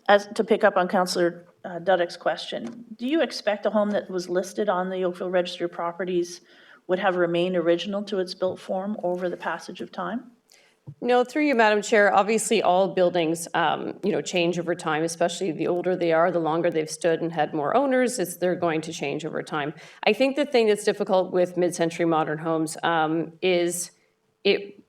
as to pick up on Councillor Duddeck's question, do you expect a home that was listed on the Oakville Register of Properties would have remained original to its built form over the passage of time? No, through you, Madam Chair, obviously all buildings, change over time, especially the older they are, the longer they've stood and had more owners, they're going to change over time. I think the thing that's difficult with mid-century modern homes is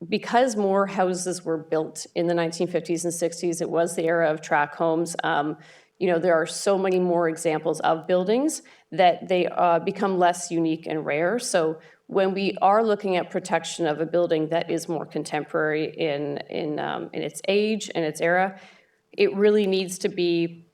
because more houses were built in the 1950s and 60s, it was the era of tract homes. There are so many more examples of buildings that they become less unique and rare. So when we are looking at protection of a building that is more contemporary in its age and its era, it really needs to be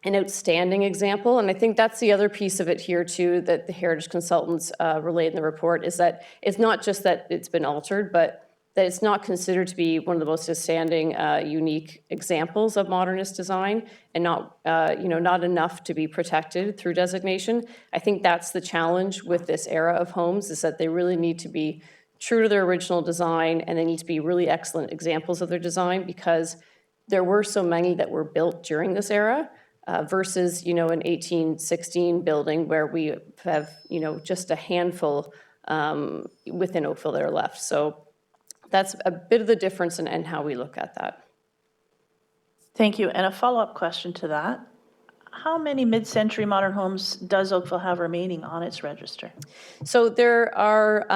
an outstanding example. And I think that's the other piece of it here too, that the heritage consultants relayed in the report, is that it's not just that it's been altered, but that it's not considered to be one of the most outstanding, unique examples of modernist design, and not enough to be protected through designation. I think that's the challenge with this era of homes, is that they really need to be true to their original design, and they need to be really excellent examples of their design, because there were so many that were built during this era versus, an 1816 building where we have, just a handful within Oakville that are left. So that's a bit of the difference in how we look at that. Thank you. And a follow-up question to that. How many mid-century modern homes does Oakville have remaining on its register? So there are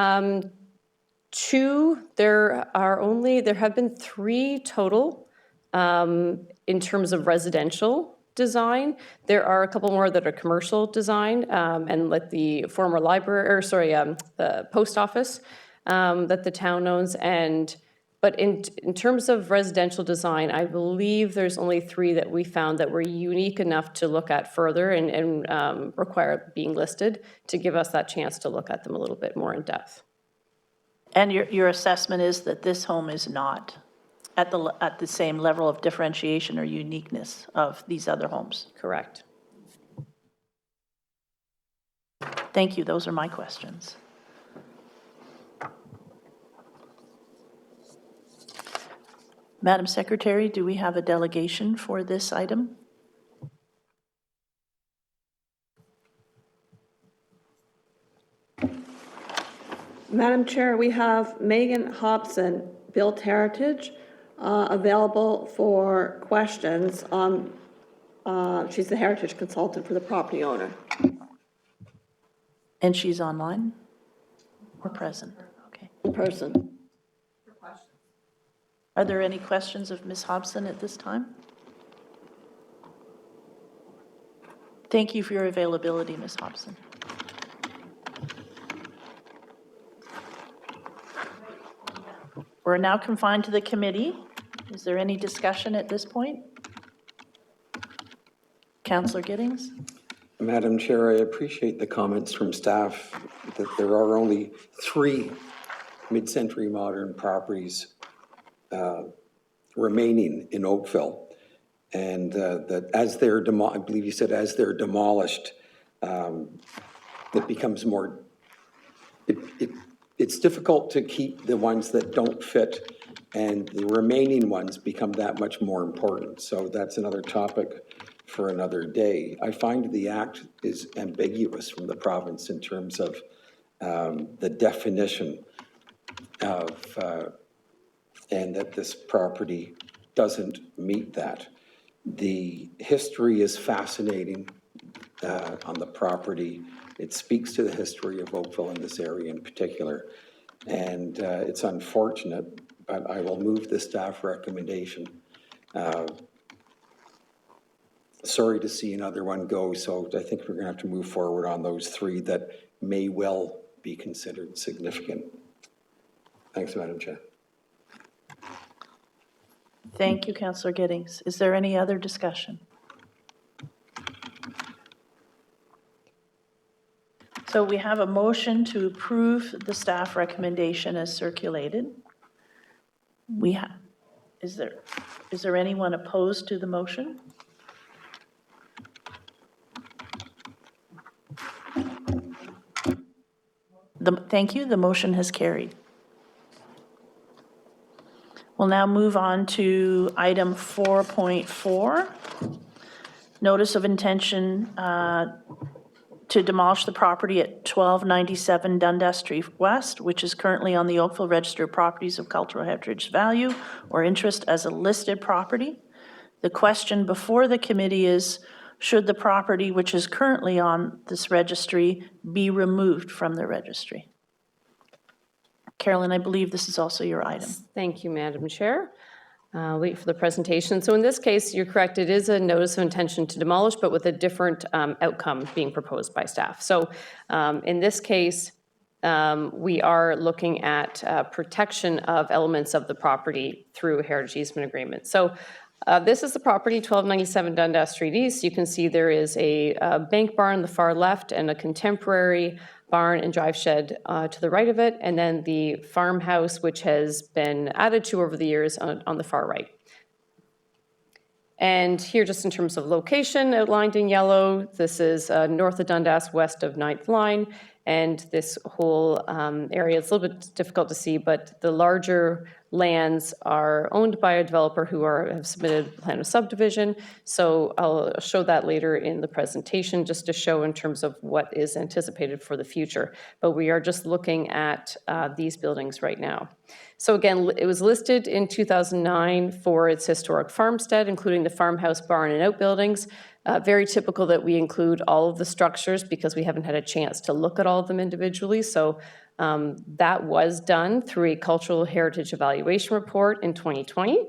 two. There have been three total in terms of residential design. There are a couple more that are commercial design, and like the former library, the post office that the town owns, and But in terms of residential design, I believe there's only 3 that we found that were unique enough to look at further and require being listed to give us that chance to look at them a little bit more in depth. And your assessment is that this home is not at the same level of differentiation or uniqueness of these other homes? Correct. Thank you. Those are my questions. Madam Secretary, do we have a delegation for this item? Madam Chair, we have Megan Hobson, Built Heritage, available for questions. She's the heritage consultant for the property owner. And she's online or present? Okay. In person. Are there any questions of Ms. Hobson at this time? Thank you for your availability, Ms. Hobson. We're now confined to the committee. Is there any discussion at this point? Councillor Giddings? Madam Chair, I appreciate the comments from staff that there are only 3 mid-century modern properties remaining in Oakville. And that as they're, I believe you said as they're demolished, it becomes more, it's difficult to keep the ones that don't fit, and the remaining ones become that much more important. So that's another topic for another day. I find the act is ambiguous from the province in terms of the definition of, and that this property doesn't meet that. The history is fascinating on the property. It speaks to the history of Oakville in this area in particular. And it's unfortunate, but I will move the staff recommendation. Sorry to see another one go, so I think we're gonna have to move forward on those 3 that may well be considered significant. Thanks, Madam Chair. Thank you, Councillor Giddings. Is there any other discussion? So we have a motion to approve the staff recommendation as circulated. Is there anyone opposed to the motion? Thank you. The motion has carried. We'll now move on to item 4.4, notice of intention to demolish the property at 1297 Dundas Street West, which is currently on the Oakville Register of Properties of Cultural Heritage Value or Interest as a listed property. The question before the committee is, should the property which is currently on this registry be removed from the registry? Carolyn, I believe this is also your item. Thank you, Madam Chair. Wait for the presentation. So in this case, you're correct. It is a notice of intention to demolish, but with a different outcome being proposed by staff. So in this case, we are looking at protection of elements of the property through a heritage easement agreement. So this is the property, 1297 Dundas Street East. You can see there is a bank barn on the far left and a contemporary barn and drive shed to the right of it, and then the farmhouse, which has been added to over the years on the far right. And here, just in terms of location, outlined in yellow, this is north of Dundas, west of 9th Line, and this whole area, it's a little bit difficult to see, but the larger lands are owned by a developer who have submitted a plan of subdivision. So I'll show that later in the presentation, just to show in terms of what is anticipated for the future. But we are just looking at these buildings right now. So again, it was listed in 2009 for its historic farmstead, including the farmhouse, barn, and outbuildings. Very typical that we include all of the structures because we haven't had a chance to look at all of them individually. So that was done through a cultural heritage evaluation report in 2020.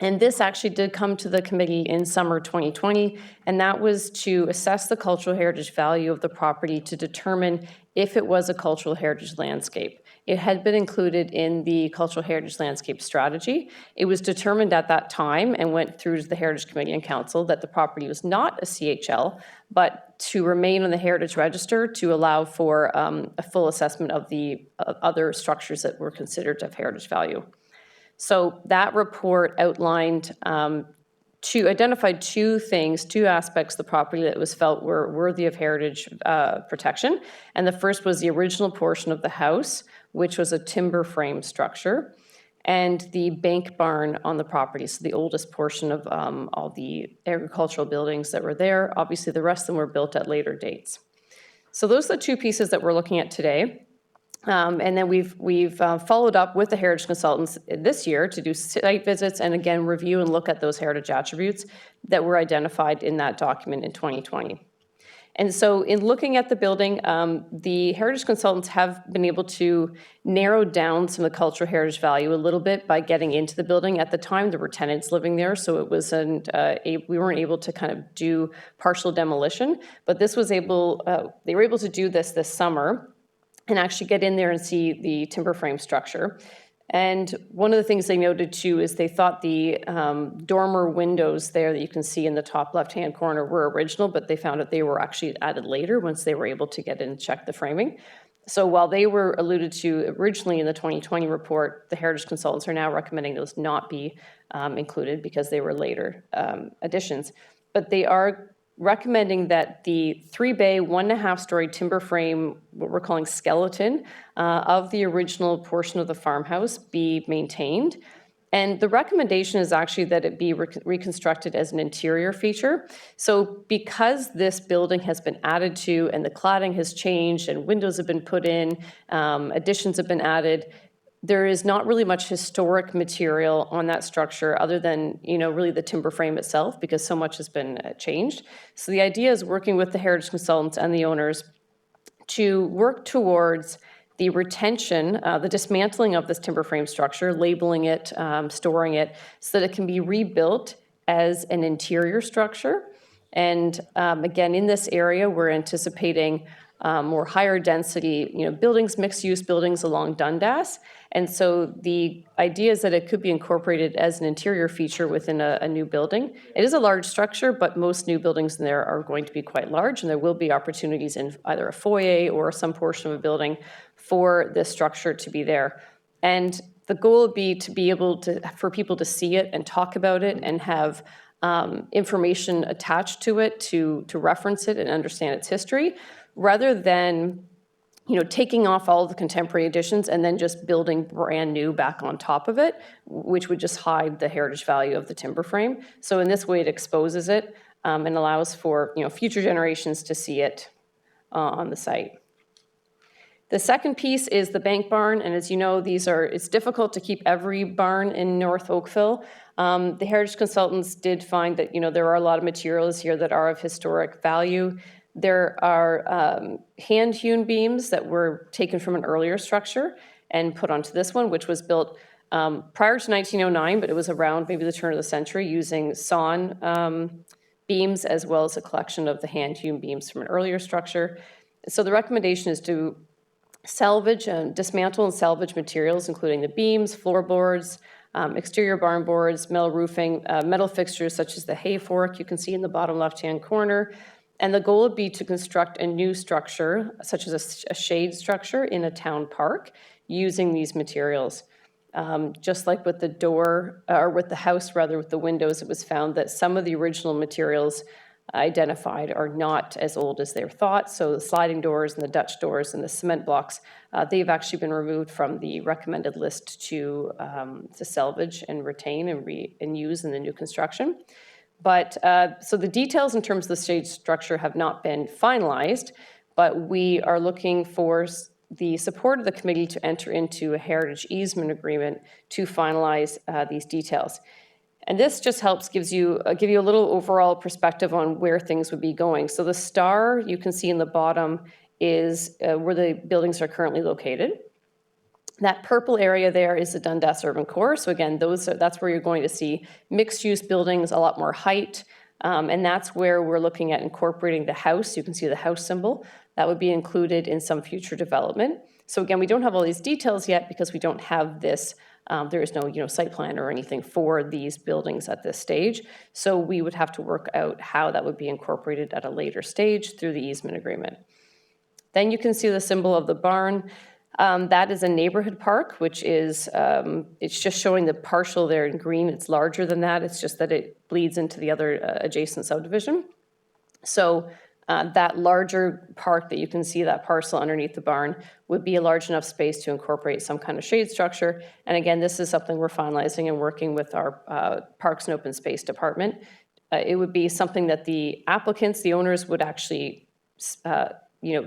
And this actually did come to the committee in summer 2020, and that was to assess the cultural heritage value of the property to determine if it was a cultural heritage landscape. It had been included in the Cultural Heritage Landscape Strategy. It was determined at that time and went through to the Heritage Committee and Council that the property was not a CHL, but to remain on the Heritage Register to allow for a full assessment of the other structures that were considered to have heritage value. So that report outlined identified two aspects of the property that was felt were worthy of heritage protection. And the first was the original portion of the house, which was a timber frame structure, and the bank barn on the property, so the oldest portion of all the agricultural buildings that were there. Obviously, the rest of them were built at later dates. So those are the two pieces that we're looking at today. And then we've followed up with the heritage consultants this year to do site visits and again review and look at those heritage attributes that were identified in that document in 2020. And so in looking at the building, the heritage consultants have been able to narrow down some of the cultural heritage value a little bit by getting into the building. At the time, there were tenants living there, so it wasn't we weren't able to kind of do partial demolition. But this was they were able to do this summer and actually get in there and see the timber frame structure. And one of the things they noted too is they thought the dormer windows there that you can see in the top left-hand corner were original, but they found that they were actually added later once they were able to get in and check the framing. So while they were alluded to originally in the 2020 report, the heritage consultants are now recommending those not be included because they were later additions. But they are recommending that the 3-bay, 1.5-story timber frame, what we're calling skeleton, of the original portion of the farmhouse be maintained. And the recommendation is actually that it be reconstructed as an interior feature. So because this building has been added to and the cladding has changed and windows have been put in, additions have been added, there is not really much historic material on that structure other than, really the timber frame itself, because so much has been changed. So the idea is working with the heritage consultants and the owners to work towards the retention, the dismantling of this timber frame structure, labeling it, storing it, so that it can be rebuilt as an interior structure. And again, in this area, we're anticipating more higher density, buildings, mixed use buildings along Dundas. And so the idea is that it could be incorporated as an interior feature within a new building. It is a large structure, but most new buildings in there are going to be quite large, and there will be opportunities in either a foyer or some portion of a building for this structure to be there. And the goal would be to be able for people to see it and talk about it and have information attached to it to reference it and understand its history, rather than taking off all of the contemporary additions and then just building brand new back on top of it, which would just hide the heritage value of the timber frame. So in this way, it exposes it and allows for future generations to see it on the site. The second piece is the bank barn, and as you know, it's difficult to keep every barn in North Oakville. The heritage consultants did find that there are a lot of materials here that are of historic value. There are hand-hewn beams that were taken from an earlier structure and put onto this one, which was built prior to 1909, but it was around maybe the turn of the century, using sawn beams as well as a collection of the hand-hewn beams from an earlier structure. So the recommendation is to salvage and dismantle and salvage materials, including the beams, floorboards, exterior barn boards, metal roofing, metal fixtures such as the hay fork you can see in the bottom left-hand corner. And the goal would be to construct a new structure, such as a shade structure in a town park, using these materials. Just like with the door, or with the house rather, with the windows, it was found that some of the original materials identified are not as old as they were thought. So the sliding doors and the Dutch doors and the cement blocks, they've actually been removed from the recommended list to salvage and retain and use in the new construction. But so the details in terms of the shade structure have not been finalized, but we are looking for the support of the committee to enter into a heritage easement agreement to finalize these details. And this just helps give you a little overall perspective on where things would be going. So the star you can see in the bottom is where the buildings are currently located. That purple area there is the Dundas Urban Core. So again, that's where you're going to see mixed-use buildings, a lot more height, and that's where we're looking at incorporating the house. You can see the house symbol. That would be included in some future development. So again, we don't have all these details yet because we don't have this, there is no site plan or anything for these buildings at this stage. So we would have to work out how that would be incorporated at a later stage through the easement agreement. Then you can see the symbol of the barn. That is a neighborhood park, which is, it's just showing the partial there in green. It's larger than that. It's just that it bleeds into the other adjacent subdivision. So that larger park that you can see, that parcel underneath the barn, would be a large enough space to incorporate some kind of shade structure. And again, this is something we're finalizing and working with our Parks and Open Space Department. It would be something that the applicants, the owners, would actually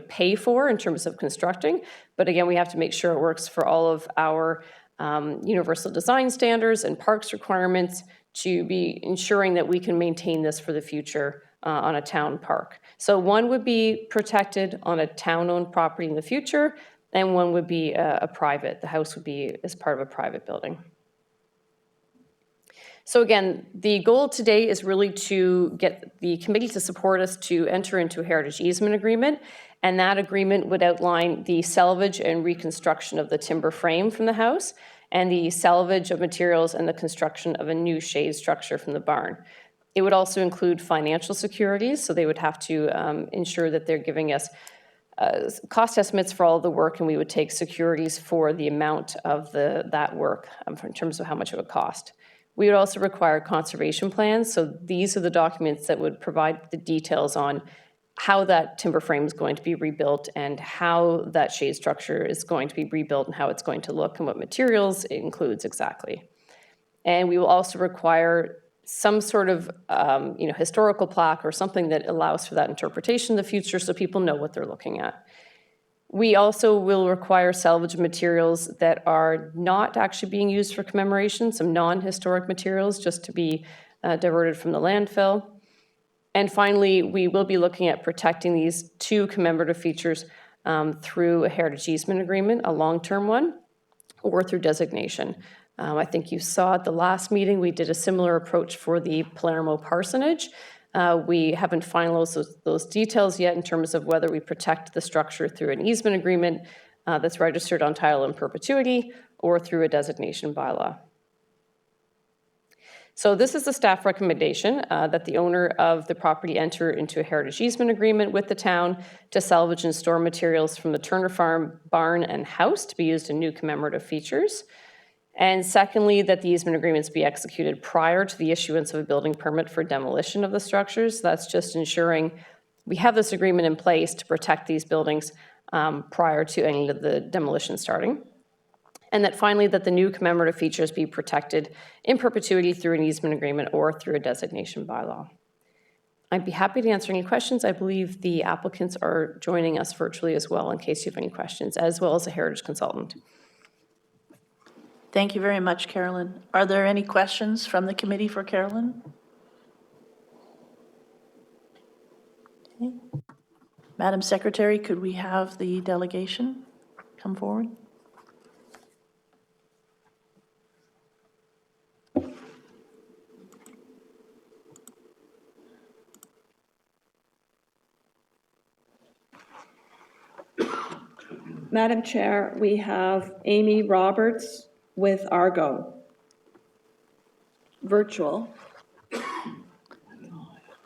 pay for in terms of constructing. But again, we have to make sure it works for all of our universal design standards and parks requirements to be ensuring that we can maintain this for the future on a town park. So one would be protected on a town-owned property in the future, and one would be a private. The house would be as part of a private building. So again, the goal today is really to get the committee to support us to enter into a heritage easement agreement, and that agreement would outline the salvage and reconstruction of the timber frame from the house, and the salvage of materials and the construction of a new shade structure from the barn. It would also include financial securities, so they would have to ensure that they're giving us cost estimates for all of the work, and we would take securities for the amount of that work in terms of how much it would cost. We would also require conservation plans, so these are the documents that would provide the details on how that timber frame is going to be rebuilt and how that shade structure is going to be rebuilt and how it's going to look and what materials it includes exactly. And we will also require some sort of historical plaque or something that allows for that interpretation in the future so people know what they're looking at. We also will require salvage materials that are not actually being used for commemoration, some non-historic materials just to be diverted from the landfill. And finally, we will be looking at protecting these two commemorative features through a heritage easement agreement, a long-term one, or through designation. I think you saw at the last meeting, we did a similar approach for the Palermo parsonage. We haven't finalized those details yet in terms of whether we protect the structure through an easement agreement that's registered on title in perpetuity or through a designation bylaw. So this is the staff recommendation that the owner of the property enter into a heritage easement agreement with the town to salvage and store materials from the Turner Farm barn and house to be used in new commemorative features. And secondly, that the easement agreements be executed prior to the issuance of a building permit for demolition of the structures. That's just ensuring we have this agreement in place to protect these buildings prior to any of the demolition starting. And that finally, that the new commemorative features be protected in perpetuity through an easement agreement or through a designation bylaw. I'd be happy to answer any questions. I believe the applicants are joining us virtually as well in case you have any questions, as well as a heritage consultant. Thank you very much, Carolyn. Are there any questions from the committee for Carolyn? Okay. Madam Secretary, could we have the delegation come forward? Madam Chair, we have Amy Roberts with Argo, virtual.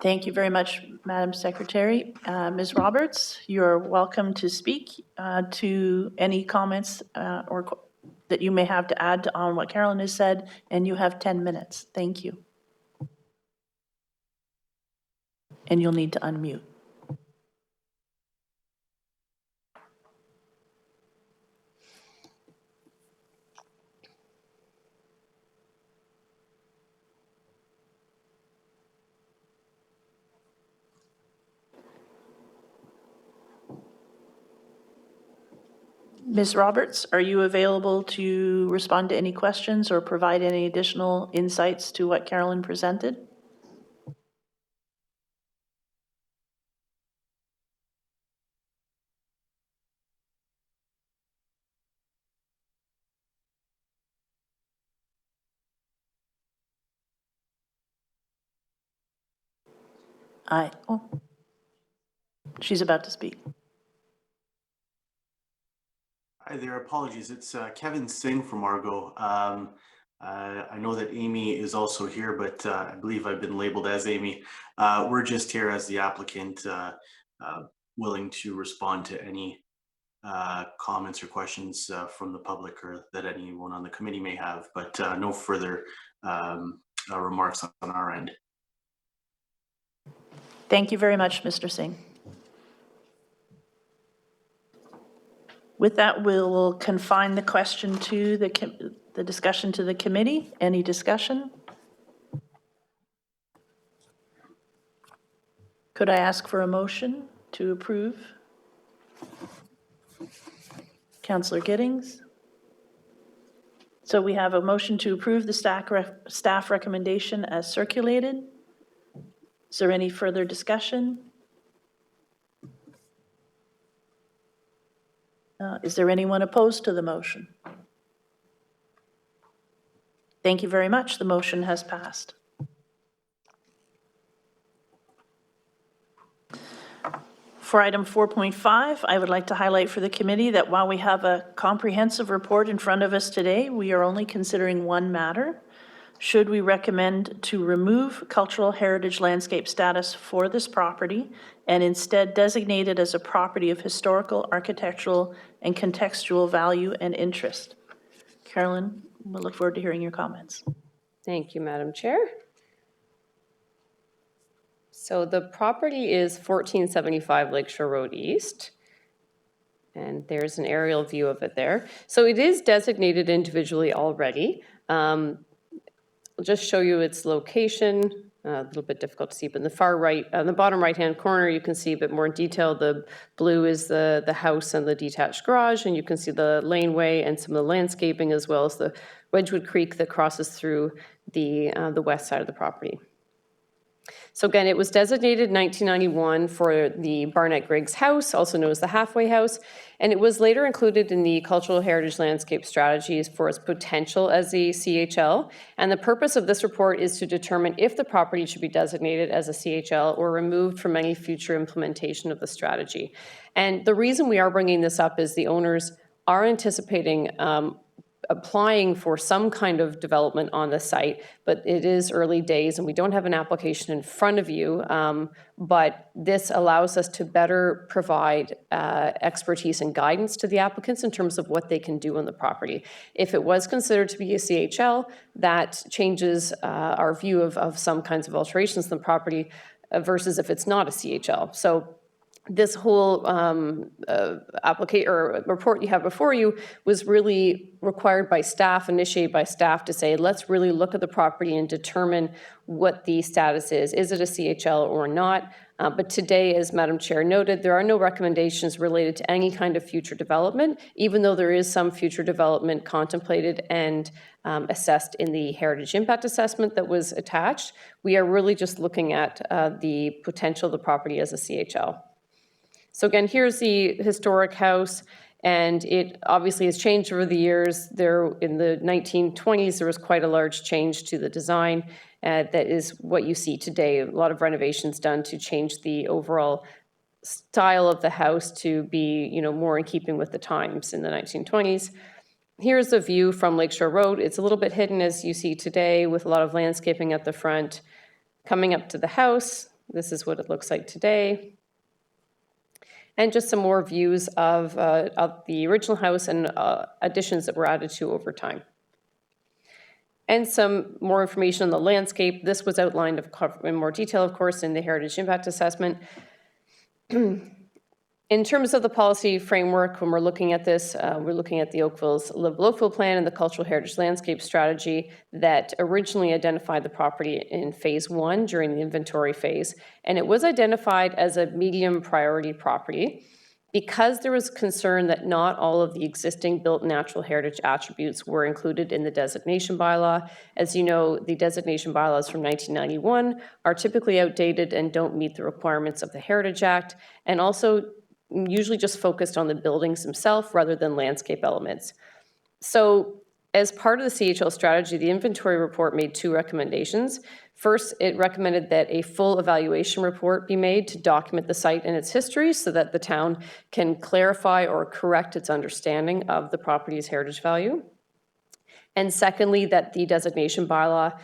Thank you very much, Madam Secretary. Ms. Roberts, you're welcome to speak to any comments that you may have to add on what Carolyn has said, and you have 10 minutes. Thank you. And you'll need to unmute. Ms. Roberts, are you available to respond to any questions or provide any additional insights to what Carolyn presented? She's about to speak. Hi there, apologies. It's Kevin Singh from Argo. I know that Amy is also here, but I believe I've been labeled as Amy. We're just here as the applicant, willing to respond to any comments or questions from the public or that anyone on the committee may have, but no further remarks on our end. Thank you very much, Mr. Singh. With that, we'll confine the question to the discussion to the committee. Any discussion? Could I ask for a motion to approve? Councillor Giddings? So we have a motion to approve the staff recommendation as circulated. Is there any further discussion? Is there anyone opposed to the motion? Thank you very much. The motion has passed. For item 4.5, I would like to highlight for the committee that while we have a comprehensive report in front of us today, we are only considering one matter. Should we recommend to remove cultural heritage landscape status for this property and instead designate it as a property of historical, architectural, and contextual value and interest? Carolyn, we'll look forward to hearing your comments. Thank you, Madam Chair. So the property is 1475 Lakeshore Road East. And there's an aerial view of it there. So it is designated individually already. I'll just show you its location. A little bit difficult to see, but in the far right, on the bottom right-hand corner, you can see a bit more in detail. The blue is the house and the detached garage, and you can see the laneway and some of the landscaping, as well as the Wedgewood Creek that crosses through the west side of the property. So again, it was designated in 1991 for the Barnett Griggs House, also known as the Halfway House, and it was later included in the Cultural Heritage Landscape Strategies for its potential as the CHL. And the purpose of this report is to determine if the property should be designated as a CHL or removed from any future implementation of the strategy. And the reason we are bringing this up is the owners are anticipating applying for some kind of development on the site, but it is early days and we don't have an application in front of you, but this allows us to better provide expertise and guidance to the applicants in terms of what they can do on the property. If it was considered to be a CHL, that changes our view of some kinds of alterations in the property versus if it's not a CHL. So this whole report you have before you was really required by staff, initiated by staff to say, let's really look at the property and determine what the status is. Is it a CHL or not? But today, as Madam Chair noted, there are no recommendations related to any kind of future development, even though there is some future development contemplated and assessed in the Heritage Impact Assessment that was attached. We are really just looking at the potential of the property as a CHL. So again, here's the historic house, and it obviously has changed over the years. There, in the 1920s, there was quite a large change to the design. That is what you see today. A lot of renovations done to change the overall style of the house to be, more in keeping with the times in the 1920s. Here's a view from Lakeshore Road. It's a little bit hidden, as you see today, with a lot of landscaping at the front. Coming up to the house, this is what it looks like today. And just some more views of the original house and additions that were added to over time. And some more information on the landscape. This was outlined in more detail, of course, in the Heritage Impact Assessment. In terms of the policy framework, when we're looking at this, we're looking at the Livable Oakville Plan and the Cultural Heritage Landscape Strategy that originally identified the property in Phase 1 during the inventory phase. And it was identified as a medium priority property because there was concern that not all of the existing built natural heritage attributes were included in the designation bylaw. As you know, the designation bylaws from 1991 are typically outdated and don't meet the requirements of the Heritage Act, and also usually just focused on the buildings themselves rather than landscape elements. So as part of the CHL strategy, the inventory report made 2 recommendations. First, it recommended that a full evaluation report be made to document the site and its history so that the town can clarify or correct its understanding of the property's heritage value. And secondly, that the designation bylaw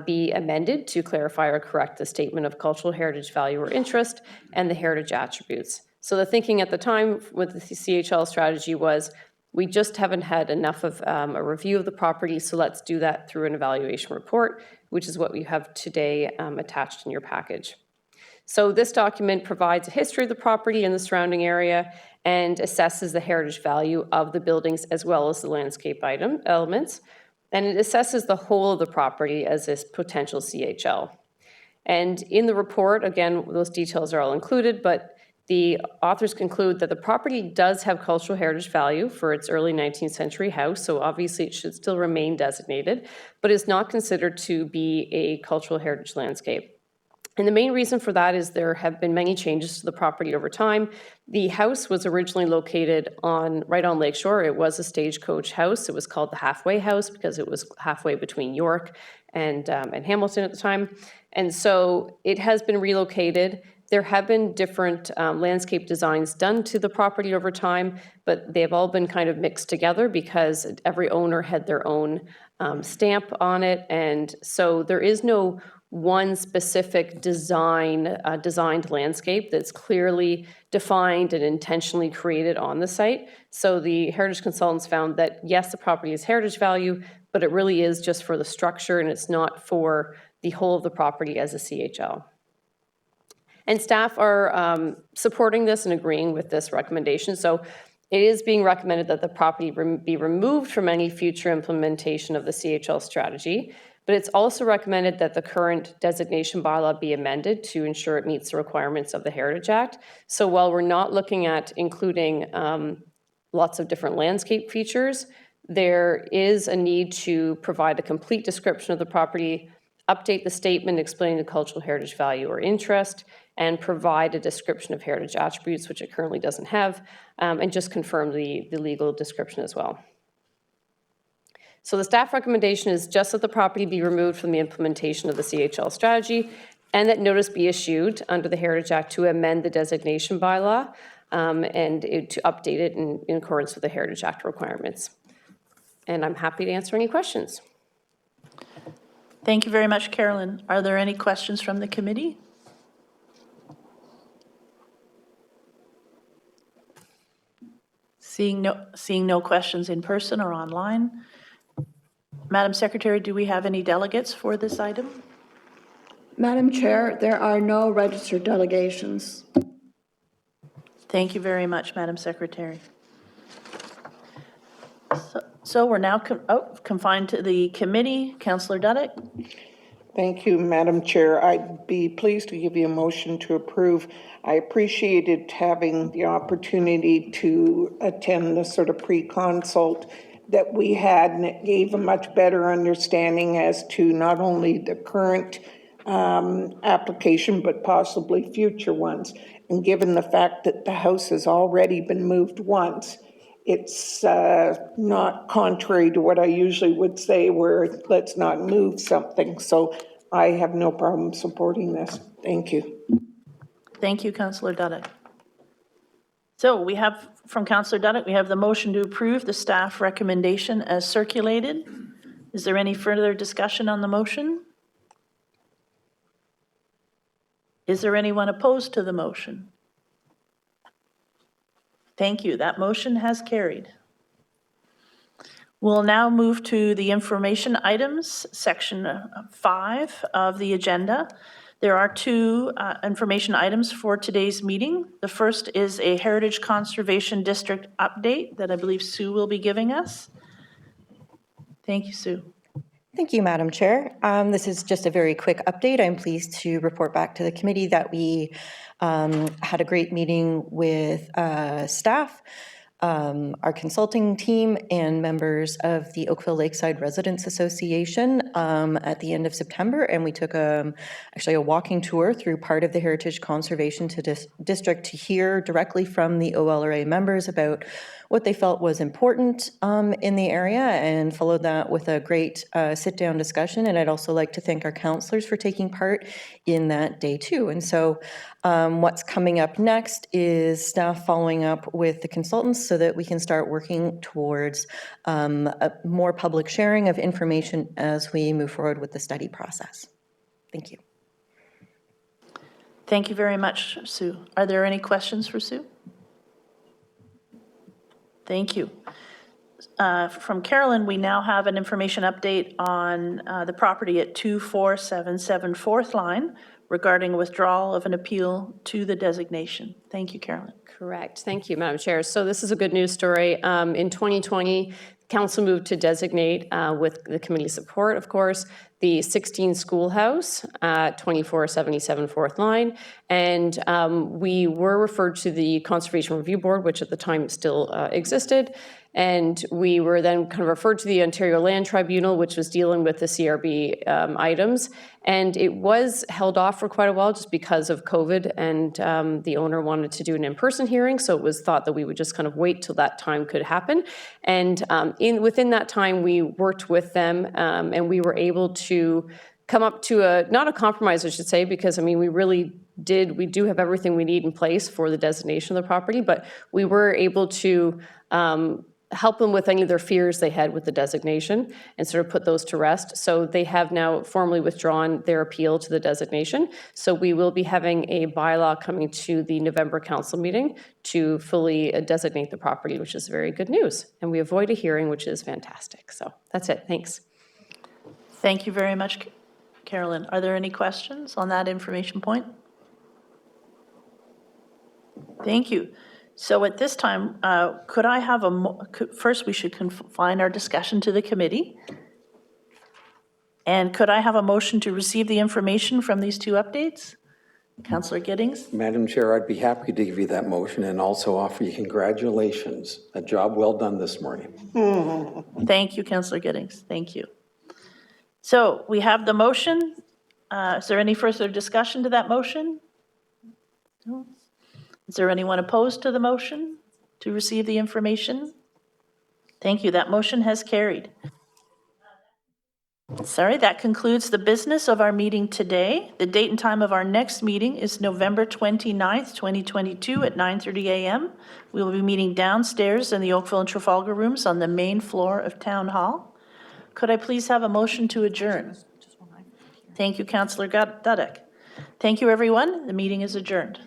be amended to clarify or correct the statement of cultural heritage value or interest and the heritage attributes. So the thinking at the time with the CHL strategy was, we just haven't had enough of a review of the property, so let's do that through an evaluation report, which is what we have today attached in your package. So this document provides a history of the property and the surrounding area and assesses the heritage value of the buildings as well as the landscape elements. And it assesses the whole of the property as this potential CHL. And in the report, again, those details are all included, but the authors conclude that the property does have cultural heritage value for its early 19th century house, so obviously it should still remain designated, but is not considered to be a cultural heritage landscape. And the main reason for that is there have been many changes to the property over time. The house was originally located right on Lakeshore. It was a stagecoach house. It was called the Halfway House because it was halfway between York and Hamilton at the time. And so it has been relocated. There have been different landscape designs done to the property over time, but they have all been kind of mixed together because every owner had their own stamp on it. And so there is no one specific designed landscape that's clearly defined and intentionally created on the site. So the heritage consultants found that, yes, the property is heritage value, but it really is just for the structure and it's not for the whole of the property as a CHL. And staff are supporting this and agreeing with this recommendation. So it is being recommended that the property be removed from any future implementation of the CHL strategy, but it's also recommended that the current designation bylaw be amended to ensure it meets the requirements of the Heritage Act. So while we're not looking at including lots of different landscape features, there is a need to provide a complete description of the property, update the statement explaining the cultural heritage value or interest, and provide a description of heritage attributes, which it currently doesn't have, and just confirm the legal description as well. So the staff recommendation is just that the property be removed from the implementation of the CHL strategy and that notice be issued under the Heritage Act to amend the designation bylaw and to update it in accordance with the Heritage Act requirements. And I'm happy to answer any questions. Thank you very much, Carolyn. Are there any questions from the committee? Seeing no questions in person or online. Madam Secretary, do we have any delegates for this item? Madam Chair, there are no registered delegations. Thank you very much, Madam Secretary. So we're now confined to the committee. Councillor Duddick. Thank you, Madam Chair. I'd be pleased to give you a motion to approve. I appreciated having the opportunity to attend the sort of pre-consult that we had, and it gave a much better understanding as to not only the current application, but possibly future ones. And given the fact that the house has already been moved once, it's not contrary to what I usually would say, where let's not move something. So I have no problem supporting this. Thank you. Thank you, Councillor Duddick. So we have, from Councillor Duddick, we have the motion to approve the staff recommendation as circulated. Is there any further discussion on the motion? Is there anyone opposed to the motion? Thank you. That motion has carried. We'll now move to the information items, section 5 of the agenda. There are 2 information items for today's meeting. The first is a Heritage Conservation District update that I believe Sue will be giving us. Thank you, Sue. Thank you, Madam Chair. This is just a very quick update. I'm pleased to report back to the committee that we had a great meeting with staff, our consulting team, and members of the Oakville Lakeside Residents Association at the end of September. And we took actually a walking tour through part of the Heritage Conservation District to hear directly from the OLRA members about what they felt was important in the area, and followed that with a great sit-down discussion. And I'd also like to thank our councillors for taking part in that day too. And so what's coming up next is staff following up with the consultants so that we can start working towards a more public sharing of information as we move forward with the study process. Thank you. Thank you very much, Sue. Are there any questions for Sue? Thank you. From Carolyn, we now have an information update on the property at 2477 4th Line regarding withdrawal of an appeal to the designation. Thank you, Carolyn. Correct. Thank you, Madam Chair. So this is a good news story. In 2020, Council moved to designate, with the committee support, of course, the 16 schoolhouse at 2477 4th Line. And we were referred to the Conservation Review Board, which at the time still existed. And we were then kind of referred to the Ontario Land Tribunal, which was dealing with the CRB items. And it was held off for quite a while just because of COVID, and the owner wanted to do an in-person hearing. So it was thought that we would just kind of wait till that time could happen. And within that time, we worked with them, and we were able to come up to not a compromise, I should say, because I mean, we do have everything we need in place for the designation of the property, but we were able to help them with any of their fears they had with the designation and sort of put those to rest. So they have now formally withdrawn their appeal to the designation. So we will be having a bylaw coming to the November council meeting to fully designate the property, which is very good news. And we avoid a hearing, which is fantastic. So that's it. Thanks. Thank you very much, Carolyn. Are there any questions on that information point? Thank you. So at this time, could I have first we should confine our discussion to the committee. And could I have a motion to receive the information from these two updates? Councillor Giddings? Madam Chair, I'd be happy to give you that motion and also offer you congratulations. A job well done this morning. Thank you, Councillor Giddings. Thank you. So we have the motion. Is there any further discussion to that motion? No. Is there anyone opposed to the motion to receive the information? Thank you. That motion has carried. Sorry, that concludes the business of our meeting today. The date and time of our next meeting is November 29th, 2022 at 9:30 a.m. We will be meeting downstairs in the Oakville and Trafalgar rooms on the main floor of Town Hall. Could I please have a motion to adjourn? Thank you, Councillor Dudek. Thank you, everyone. The meeting is adjourned.